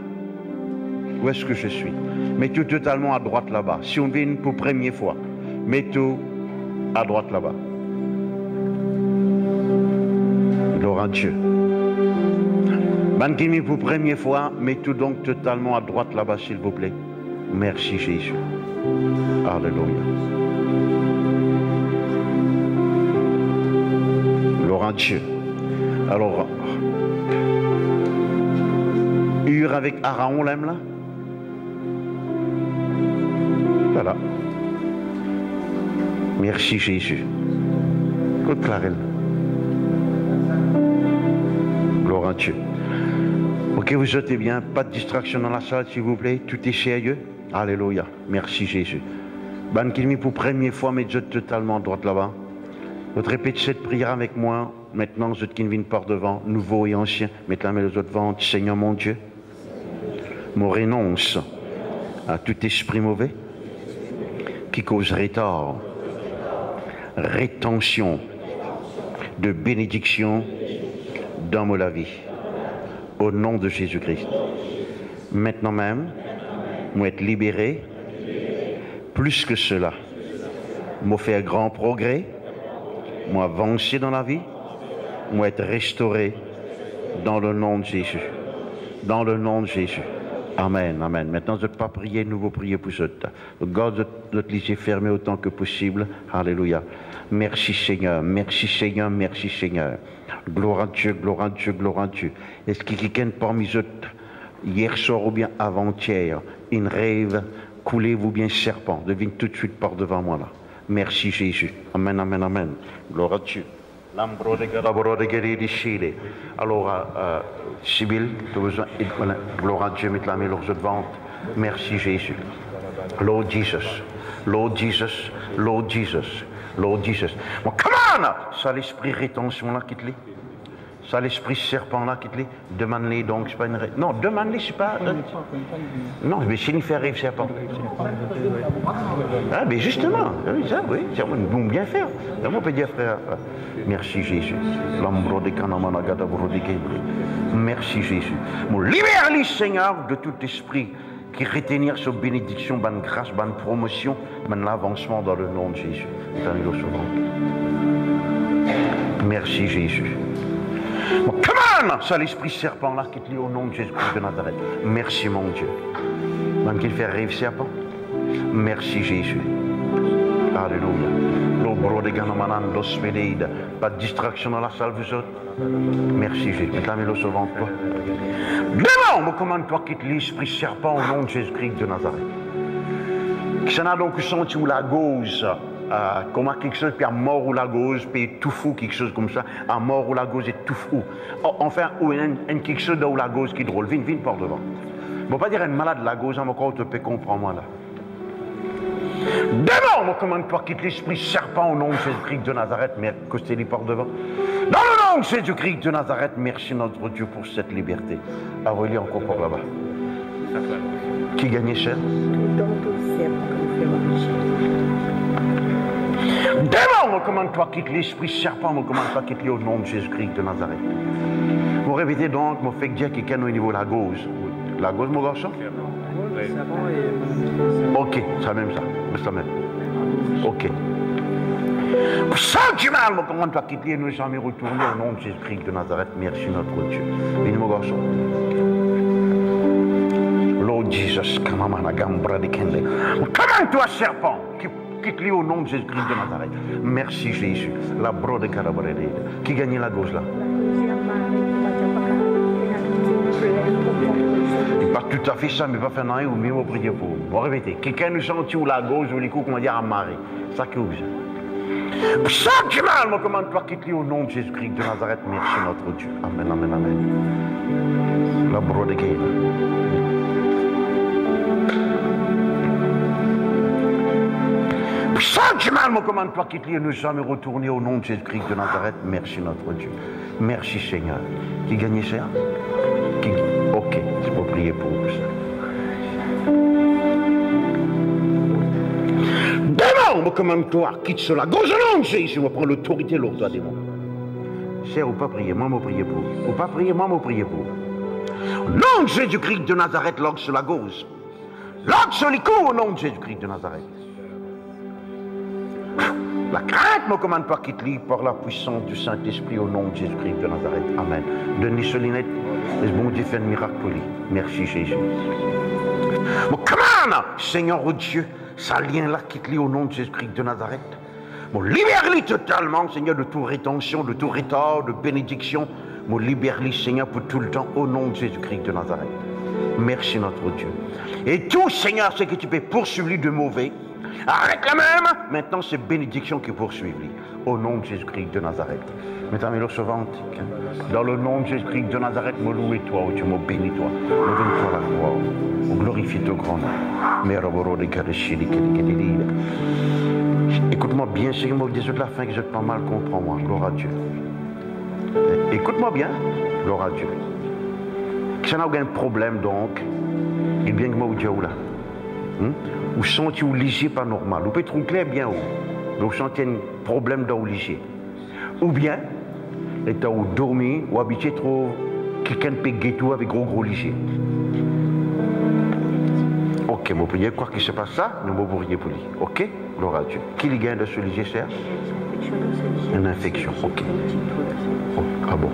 où est-ce que je suis? Mais tout totalement à droite là-bas. Si on vient pour première fois, mais tout à droite là-bas. Gloire à Dieu. Banquimi pour première fois, mais tout donc totalement à droite là-bas, s'il vous plaît. Merci Jésus. Alléluia. Gloire à Dieu. Alors, Hur avec Aaron, l'aime là? Voilà. Merci Jésus. Claude Clarel. Gloire à Dieu. Ok, vous êtes bien. Pas de distraction dans la salle, s'il vous plaît. Tout est sérieux. Alléluia. Merci Jésus. Ban Kilmi pour première fois, mais vous êtes totalement droite là-bas. Vous répétez cette prière avec moi. Maintenant, vous êtes qui viennent par devant, nouveau et ancien. Mettez la main aux autres devant. Seigneur mon Dieu, me renonce à tout esprit mauvais qui cause retard, rétention de bénédiction dans ma vie. Au nom de Jésus-Christ. Maintenant même, moi être libéré. Plus que cela, moi faire grand progrès, moi avancer dans la vie, moi être restauré dans le nom de Jésus. Dans le nom de Jésus. Amen, amen. Maintenant, je ne vais pas prier, nous vous prier pour ça. Garde notre lycée fermé autant que possible. Alléluia. Merci Seigneur, merci Seigneur, merci Seigneur. Gloire à Dieu, gloire à Dieu, gloire à Dieu. Est-ce qu'il y a quelqu'un parmi eux, hier soir ou bien avant-hier, une rêve, coulez-vous bien serpent, devine tout de suite par devant moi là. Merci Jésus. Amen, amen, amen. Gloire à Dieu. Alors, Sibylle, tu as besoin, gloire à Dieu, mettez la main leurs devant. Merci Jésus. Lord Jesus, Lord Jesus, Lord Jesus, Lord Jesus. Bon, come on! Ça l'esprit rétention là qui te lit. Ça l'esprit serpent là qui te lit. Demande-les donc, c'est pas une... Non, demande-les, c'est pas... Non, mais c'est une faire rêve serpent. Ah, mais justement, oui, ça, oui, nous pouvons bien faire. On peut dire, frère, merci Jésus. Merci Jésus. Libère-les, Seigneur, de tout esprit qui retenir cette bénédiction, bonne grâce, bonne promotion, bonne avancement dans le nom de Jésus. Merci Jésus. Bon, come on! Ça l'esprit serpent là qui te lit au nom de Jésus-Christ de Nazareth. Merci mon Dieu. Même qu'il fait rêve serpent. Merci Jésus. Alléluia. Pas de distraction dans la salle, vous autres. Merci Jésus. Mettez-le devant toi. Démon, me commande-toi, quitte l'esprit serpent au nom de Jésus-Christ de Nazareth. Qui s'en a donc senti ou la gauze, comment quelque chose, puis à mort ou la gauze, puis tout fou, quelque chose comme ça, à mort ou la gauze et tout fou. Enfin, ou un quelque chose de ou la gauze qui est drôle. Viens par devant. Je ne vais pas dire un malade la gauze, mais encore tu peux comprendre moi là. Démon, me commande-toi, quitte l'esprit serpent au nom de Jésus-Christ de Nazareth, mais costez-lui par devant. Dans le nom de Jésus-Christ de Nazareth, merci notre Dieu pour cette liberté. Envoyez encore par là-bas. Qui gagnait cher? Démon, me commande-toi, quitte l'esprit serpent, me commande-toi, quitte-le au nom de Jésus-Christ de Nazareth. Vous répétez donc, me fait dire quelqu'un au niveau de la gauze. La gauze, mon garçon? Ok, c'est même ça. C'est même. Ok. Sans du mal, me commande-toi, quitte-le, nous jamais retourner au nom de Jésus-Christ de Nazareth. Merci notre Dieu. Venez, mon garçon. Lord Jesus, commande-toi, serpent, quitte-le au nom de Jésus-Christ de Nazareth. Merci Jésus. La brode calabrede. Qui gagne la gauze là? Pas tout à fait ça, mais pas faire rien ou mieux prier pour vous. Bon, répétez. Quelqu'un nous senti ou la gauze ou les coups, comment dire, à marrer. Ça qui est obligé. Ça du mal, me commande-toi, quitte-le au nom de Jésus-Christ de Nazareth. Merci notre Dieu. Amen, amen, amen. La brode again. Ça du mal, me commande-toi, quitte-le, nous sommes retournés au nom de Jésus-Christ de Nazareth. Merci notre Dieu. Merci Seigneur. Qui gagne ça? Ok, je peux prier pour vous. Démon, me commande-toi, quitte cela. Gauche non, Jésus, je prends l'autorité lourde, toi, démon. Cher, ou pas prier, moi, je prier pour vous. Ou pas prier, moi, je prier pour vous. Nom de Jésus-Christ de Nazareth, l'ordre sur la gauche. L'ordre sur les coups, au nom de Jésus-Christ de Nazareth. La crainte me commande-toi, quitte-lui par la puissance du Saint-Esprit au nom de Jésus-Christ de Nazareth. Amen. Denis Solinette, le bon Dieu fait un miracle pour lui. Merci Jésus. Me commande, Seigneur Dieu, ça lien là, quitte-lui au nom de Jésus-Christ de Nazareth. Me libère-lui totalement, Seigneur, de toute rétention, de tout retard, de bénédiction. Me libère-lui, Seigneur, pour tout le temps au nom de Jésus-Christ de Nazareth. Merci notre Dieu. Et tout, Seigneur, ce que tu peux poursuivre de mauvais, arrête la même. Maintenant, c'est bénédiction qui poursuit. Au nom de Jésus-Christ de Nazareth. Mesdames et messieurs, dans le nom de Jésus-Christ de Nazareth, me louer toi, oh Dieu, me bénis toi, me donne toi la gloire, me glorifie ton grand nom. Écoute-moi bien, Seigneur, me dis de la fin que je te pas mal, comprends-moi, gloire à Dieu. Écoute-moi bien, gloire à Dieu. Si on a aucun problème, donc, il bien que moi, où Dieu là. Ou senti ou léger pas normal, ou peut être clair bien haut, donc senti un problème dans ou léger. Ou bien, état où dormir, ou habitué trop, quelqu'un peut ghetto avec gros léger. Ok, vous priez, quoi qu'il se passe ça, nous vous priez pour lui. Ok, gloire à Dieu. Qui lui gagne de ce léger, c'est une infection, ok. Oh, ah bon.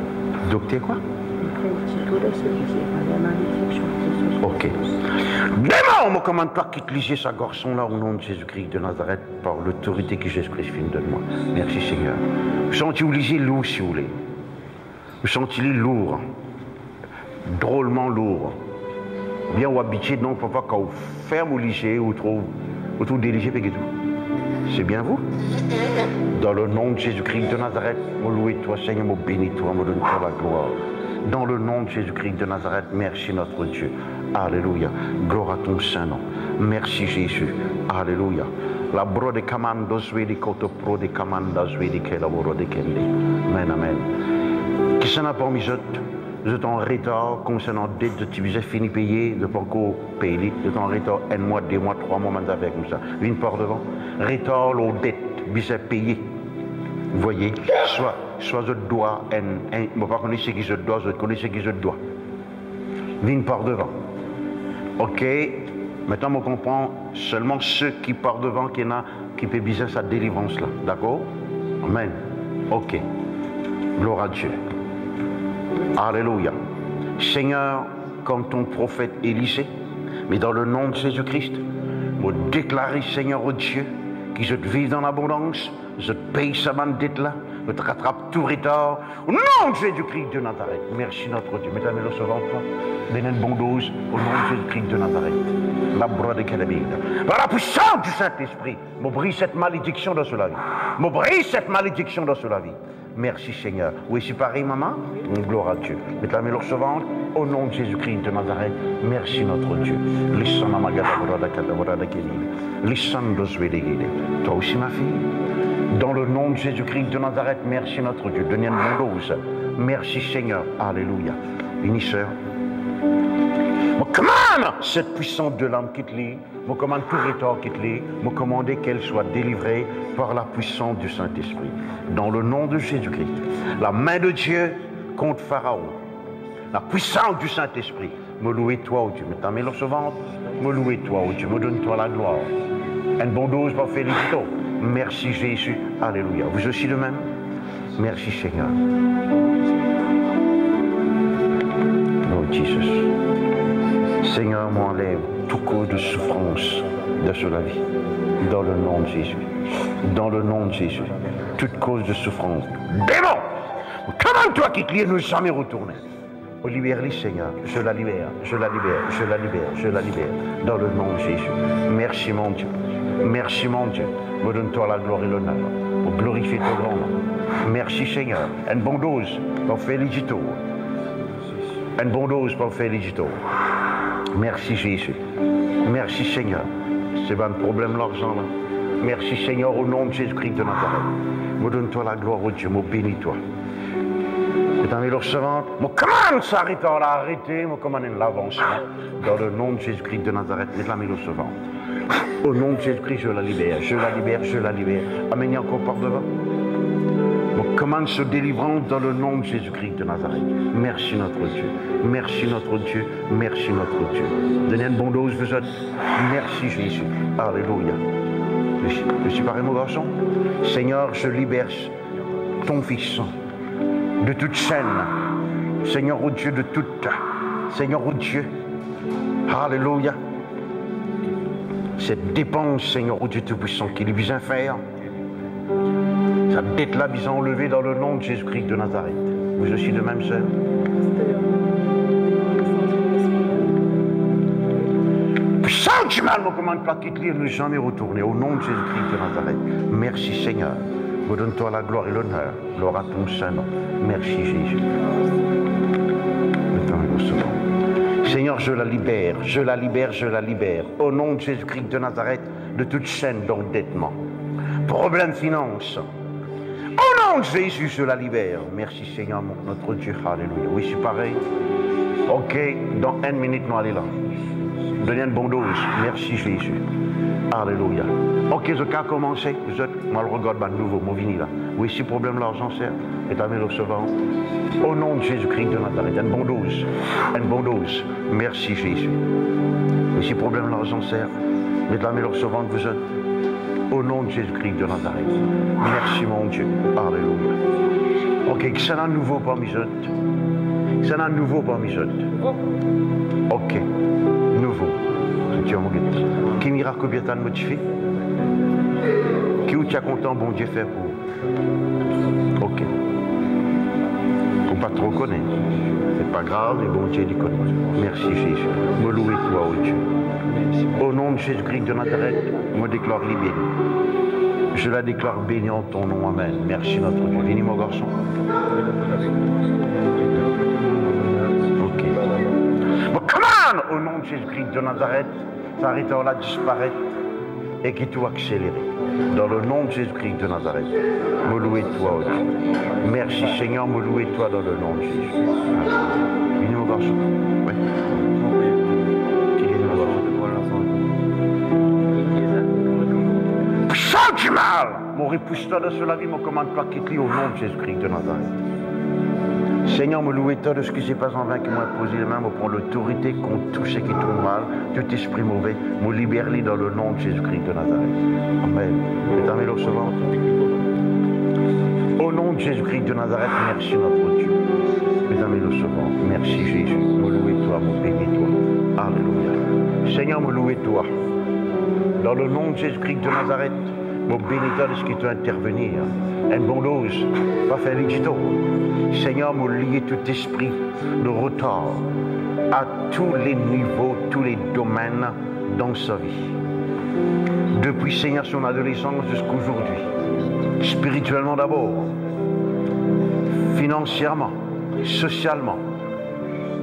Docteur quoi? Ok. Démon, me commande-toi, quitte léger sa garçon là au nom de Jésus-Christ de Nazareth par l'autorité que Jésus-Christ donne-moi. Merci Seigneur. Vous sentez-vous léger lourd si vous voulez. Vous sentez-vous lourd. Drôlement lourd. Bien ou habitué, non, papa, quand vous ferme ou léger ou trop délégué, tout. C'est bien vous? Dans le nom de Jésus-Christ de Nazareth, me louer toi, Seigneur, me bénis toi, me donne toi la gloire. Dans le nom de Jésus-Christ de Nazareth, merci notre Dieu. Alléluia. Gloire à ton Saint-Nom. Merci Jésus. Alléluia. La brode commando zwedi koto pro de commanda zwedi ke la brode kende. Amen, amen. Qui s'en a parmi vous êtes en retard concernant dette de tu avez fini payer, de pas encore payer, vous êtes en retard 1 mois, 2 mois, 3 mois, maintenant avec comme ça. Une part devant. Retard, l'eau dette, vous avez payé. Vous voyez, soit je dois, je ne pas connaître ce que je dois, je connais ce que je dois. Viens par devant. Ok, maintenant on comprend seulement ceux qui partent devant, qui peuvent viser sa délivrance là. D'accord? Amen. Ok. Gloire à Dieu. Alléluia. Seigneur, comme ton prophète Élisée, mais dans le nom de Jésus-Christ, vous déclarez, Seigneur Dieu, qui je te vive dans l'abondance, je te paye sa mandate là, je te rattrape tout retard. Au nom de Jésus-Christ de Nazareth, merci notre Dieu. Mesdames et messieurs, bénin bon dose, au nom de Jésus-Christ de Nazareth. La broie de Calabine. Par la puissance du Saint-Esprit, me brise cette malédiction dans cela vie. Me brise cette malédiction dans cela vie. Merci Seigneur. Oui, c'est pareil, maman. Gloire à Dieu. Mesdames et messieurs, au nom de Jésus-Christ de Nazareth, merci notre Dieu. Toi aussi, ma fille. Dans le nom de Jésus-Christ de Nazareth, merci notre Dieu. Donnez une bonne dose. Merci Seigneur. Alléluia. Bénisseur. Je commande cette puissance de l'âme qui te lie. Je commande tout retard qui te lie. Je commande qu'elle soit délivrée par la puissance du Saint-Esprit. Dans le nom de Jésus-Christ. La main de Dieu contre Pharaon. La puissance du Saint-Esprit. Me louer toi, oh Dieu. Me t'en mets le ventre. Me louer toi, oh Dieu. Me donne-toi la gloire. Une bonne dose pour féliciter. Merci Jésus. Alléluia. Vous aussi de même. Merci Seigneur. Oh Jésus. Seigneur, m'enlève tout cause de souffrance de cela vie. Dans le nom de Jésus. Dans le nom de Jésus. Toute cause de souffrance. Démon! Comment toi qui te lie ne jamais retourner? Oh, libère-les, Seigneur. Je la libère, je la libère, je la libère, je la libère. Dans le nom de Jésus. Merci, mon Dieu. Merci, mon Dieu. Me donne-toi la gloire et l'honneur. Pour glorifier ton grand nom. Merci, Seigneur. Une bonne dose pour féliciter. Une bonne dose pour féliciter. Merci, Jésus. Merci, Seigneur. C'est pas un problème, l'argent, là. Merci, Seigneur, au nom de Jésus-Christ de Nazareth. Me donne-toi la gloire, oh Dieu. Me bénis-toi. Mesdames et messieurs, je commande s'arrêter à l'arrêter, je commande l'avancement dans le nom de Jésus-Christ de Nazareth. Mesdames et messieurs, au nom de Jésus-Christ, je la libère, je la libère, je la libère. Amenez encore par devant. Je commande ce délivrance dans le nom de Jésus-Christ de Nazareth. Merci notre Dieu, merci notre Dieu, merci notre Dieu. Donnez une bonne dose, vous êtes. Merci Jésus. Alléluia. Je suis paré, mon garçon. Seigneur, je libère ton fils de toute chaîne. Seigneur, oh Dieu, de toute. Seigneur, oh Dieu. Alléluia. Cette dépense, Seigneur, oh Dieu Tout-Puissant, qu'il est besoin de faire. Cette dette-là, besoin enlevée dans le nom de Jésus-Christ de Nazareth. Vous aussi de même, sœur. Puissant du mal, me commande pas quitte lire, ne jamais retourner. Au nom de Jésus-Christ de Nazareth. Merci, Seigneur. Vous donne-toi la gloire et l'honneur. Gloire à ton Saint-Nom. Merci, Jésus. Seigneur, je la libère, je la libère, je la libère. Au nom de Jésus-Christ de Nazareth, de toute chaîne d'endettement. Problème finance. Au nom de Jésus, je la libère. Merci, Seigneur, notre Dieu. Alléluia. Oui, c'est pareil. Ok, dans une minute, nous allons là. Donnez une bonne dose. Merci, Jésus. Alléluia. Ok, ce cas a commencé. Vous êtes, moi, le regarde, de nouveau, mon vini là. Oui, si problème l'argent, c'est, et avec le recevant. Au nom de Jésus-Christ de Nazareth, une bonne dose. Une bonne dose. Merci, Jésus. Oui, si problème l'argent, c'est, et avec le recevant, vous êtes. Au nom de Jésus-Christ de Nazareth. Merci, mon Dieu. Alléluia. Ok, c'est un nouveau parmi eux. C'est un nouveau parmi eux. Ok. Nouveau. Qui miracle bien t'as modifié? Qui ou tu as content, bon Dieu fait pour? Ok. Faut pas trop connaître. C'est pas grave, mais bon Dieu les connaît. Merci Jésus. Me louer toi, oh Dieu. Au nom de Jésus-Christ de Nazareth, me déclare libéré. Je la déclare bénie en ton nom. Amen. Merci notre Dieu. Venez mon garçon. Ok. Me commande au nom de Jésus-Christ de Nazareth, s'arrêtera là, disparaître et qui tout accéléré. Dans le nom de Jésus-Christ de Nazareth, me louer toi, oh Dieu. Merci Seigneur, me louer toi dans le nom de Jésus. Venez mon garçon. Oui. Puissant du mal, mon repousse-toi de cela vie, me commande pas quitter au nom de Jésus-Christ de Nazareth. Seigneur, me louer toi de ce qui s'est passé en vain, qui m'a posé les mains, me prend l'autorité contre tout ce qui tourne mal, tout esprit mauvais, me libère-les dans le nom de Jésus-Christ de Nazareth. Amen. Mesdames et recevant. Au nom de Jésus-Christ de Nazareth, merci notre Dieu. Mesdames et recevant. Merci Jésus. Me louer toi, me bénis toi. Alléluia. Seigneur, me louer toi. Dans le nom de Jésus-Christ de Nazareth, mon béniteur de ce qui doit intervenir. Un bon dose, pas faire l'édito. Seigneur, me lier tout esprit de retard à tous les niveaux, tous les domaines dans sa vie. Depuis, Seigneur, son adolescence jusqu'à aujourd'hui. Spirituellement d'abord, financièrement, socialement,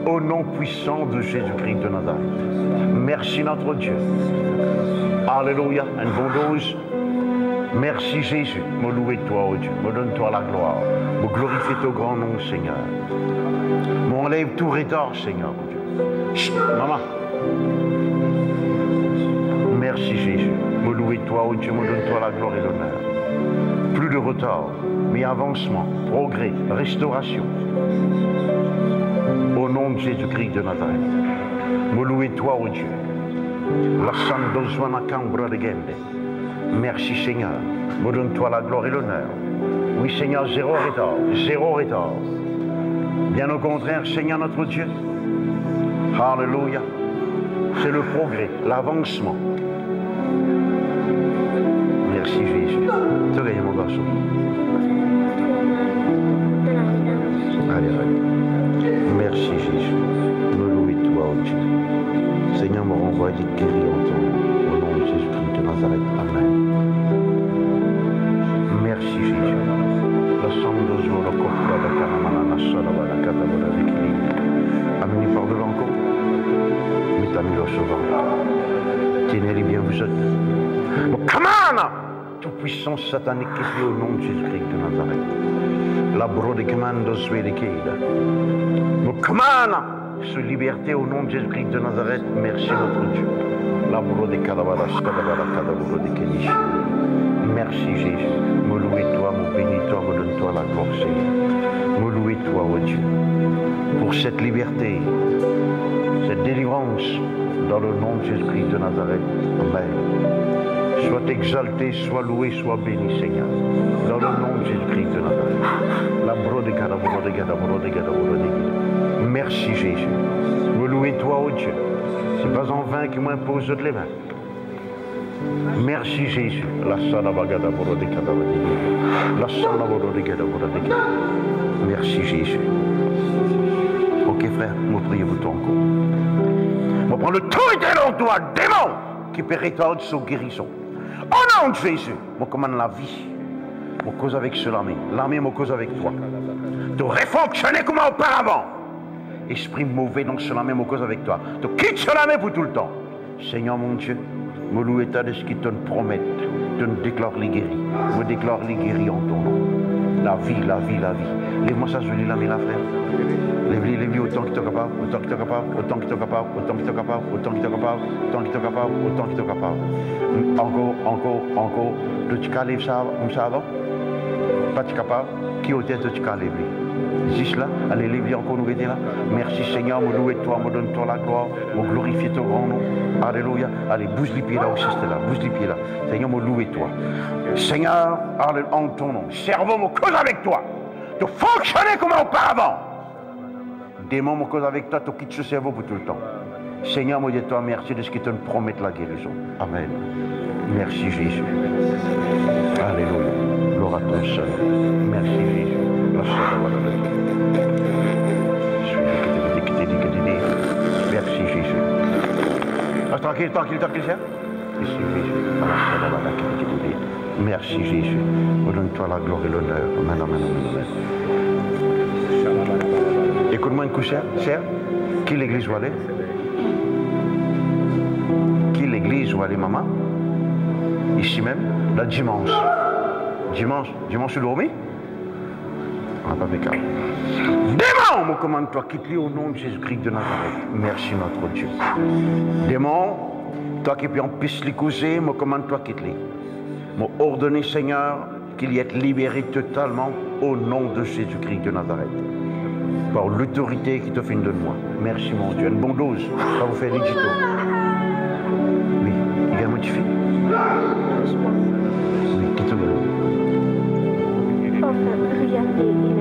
au nom puissant de Jésus-Christ de Nazareth. Merci notre Dieu. Alléluia, une bonne dose. Merci Jésus, me louer toi, oh Dieu, me donne-toi la gloire, me glorifie ton grand nom, Seigneur. M'enlève tout retard, Seigneur, oh Dieu. Chut, maman. Merci Jésus, me louer toi, oh Dieu, me donne-toi la gloire et l'honneur. Plus de retard, mais avancement, progrès, restauration. Au nom de Jésus-Christ de Nazareth, me louer toi, oh Dieu. La Sandozwana Cambra de Gende. Merci Seigneur, me donne-toi la gloire et l'honneur. Oui Seigneur, zéro retard, zéro retard. Bien au contraire, Seigneur notre Dieu. Alléluia. C'est le progrès, l'avancement. Merci Jésus. Te gagne mon garçon. Allez, allez. Merci Jésus. Me louer toi, oh Dieu. Seigneur, me renvoie des guéris en ton nom. Au nom de Jésus-Christ de Nazareth. Amen. Merci Jésus. La sandozo la copra da canamana na sola la catabora de Kili. Amini par de l'enco. Mitamilo sauvant. Tenez-les bien vous êtes. Bon, come on! Toute puissance satanique qui est au nom de Jésus-Christ de Nazareth. La brode commando suede keida. Bon, come on! Sous liberté au nom de Jésus-Christ de Nazareth. Merci notre Dieu. La brode cadavara cadavara cadavara de Keli. Merci Jésus. Me louer toi, me bénis toi, me donne toi la gloire, Seigneur. Me louer toi, oh Dieu, pour cette liberté, cette délivrance, dans le nom de Jésus-Christ de Nazareth. Amen. Sois exalté, sois loué, sois béni, Seigneur. Dans le nom de Jésus-Christ de Nazareth. La brode cadavara de Gada. Merci Jésus. Me louer toi, oh Dieu. C'est pas en vain qu'il m'impose les mains. Merci Jésus. La sanabagada borodekada. La sanaborodekada borodekada. Merci Jésus. Ok frère, me priez-vous ton corps. On prend le tout éternel en toi, démon, qui peut rétardre son guérison. Au nom de Jésus, on commande la vie. On cause avec ce l'armée. L'armée me cause avec toi. Tu réfonctionner comme auparavant. Esprit mauvais dans ce l'armée me cause avec toi. Tu quittes ce l'armée pour tout le temps. Seigneur mon Dieu, me loue état de ce qui te promet, te déclare les guéris, me déclare les guéris en ton nom. La vie, la vie, la vie. Lève-moi ça, je lis la main, la frère. Lève-les autant que tu es capable, autant que tu es capable, autant que tu es capable, autant que tu es capable, autant que tu es capable, autant que tu es capable, autant que tu es capable. Encore. Tu as lève ça comme ça avant? Pas tu capable? Qui au tête tu as levé? Juste là, allez, lève-les encore, nous aider là. Merci Seigneur, me louer toi, me donne toi la gloire, me glorifier ton grand nom. Alléluia. Allez, bouge les pieds là aussi, c'était là, bouge les pieds là. Seigneur, me louer toi. Seigneur, en ton nom, cerveau me cause avec toi. Tu fonctionner comme auparavant. Démon me cause avec toi, tu quittes ce cerveau pour tout le temps. Seigneur, me dis toi merci de ce qui te promet la guérison. Amen. Merci Jésus. Alléluia. Gloire à ton Seigneur. Merci Jésus. La merci Jésus. Ah, tranquille, cher. Merci Jésus. Donne-toi la gloire et l'honneur. Amen, amen, amen. Écoute-moi un coup, cher. Qui l'église va aller? Qui l'église va aller, maman? Ici même, la dimanche. Dimanche, tu dormis? On n'a pas fait calme. Démon, me commande-toi, quitte-lui au nom de Jésus-Christ de Nazareth. Merci notre Dieu. Démon, toi qui peux en pisse les causer, me commande-toi, quitte-lui. Me ordonner, Seigneur, qu'il y ait libéré totalement au nom de Jésus-Christ de Nazareth. Par l'autorité qui te fait de moi. Merci mon Dieu. Une bonne dose. Ça vous fait l'édito. Oui, il y a un motif. Oui, qui te veut. Regardez.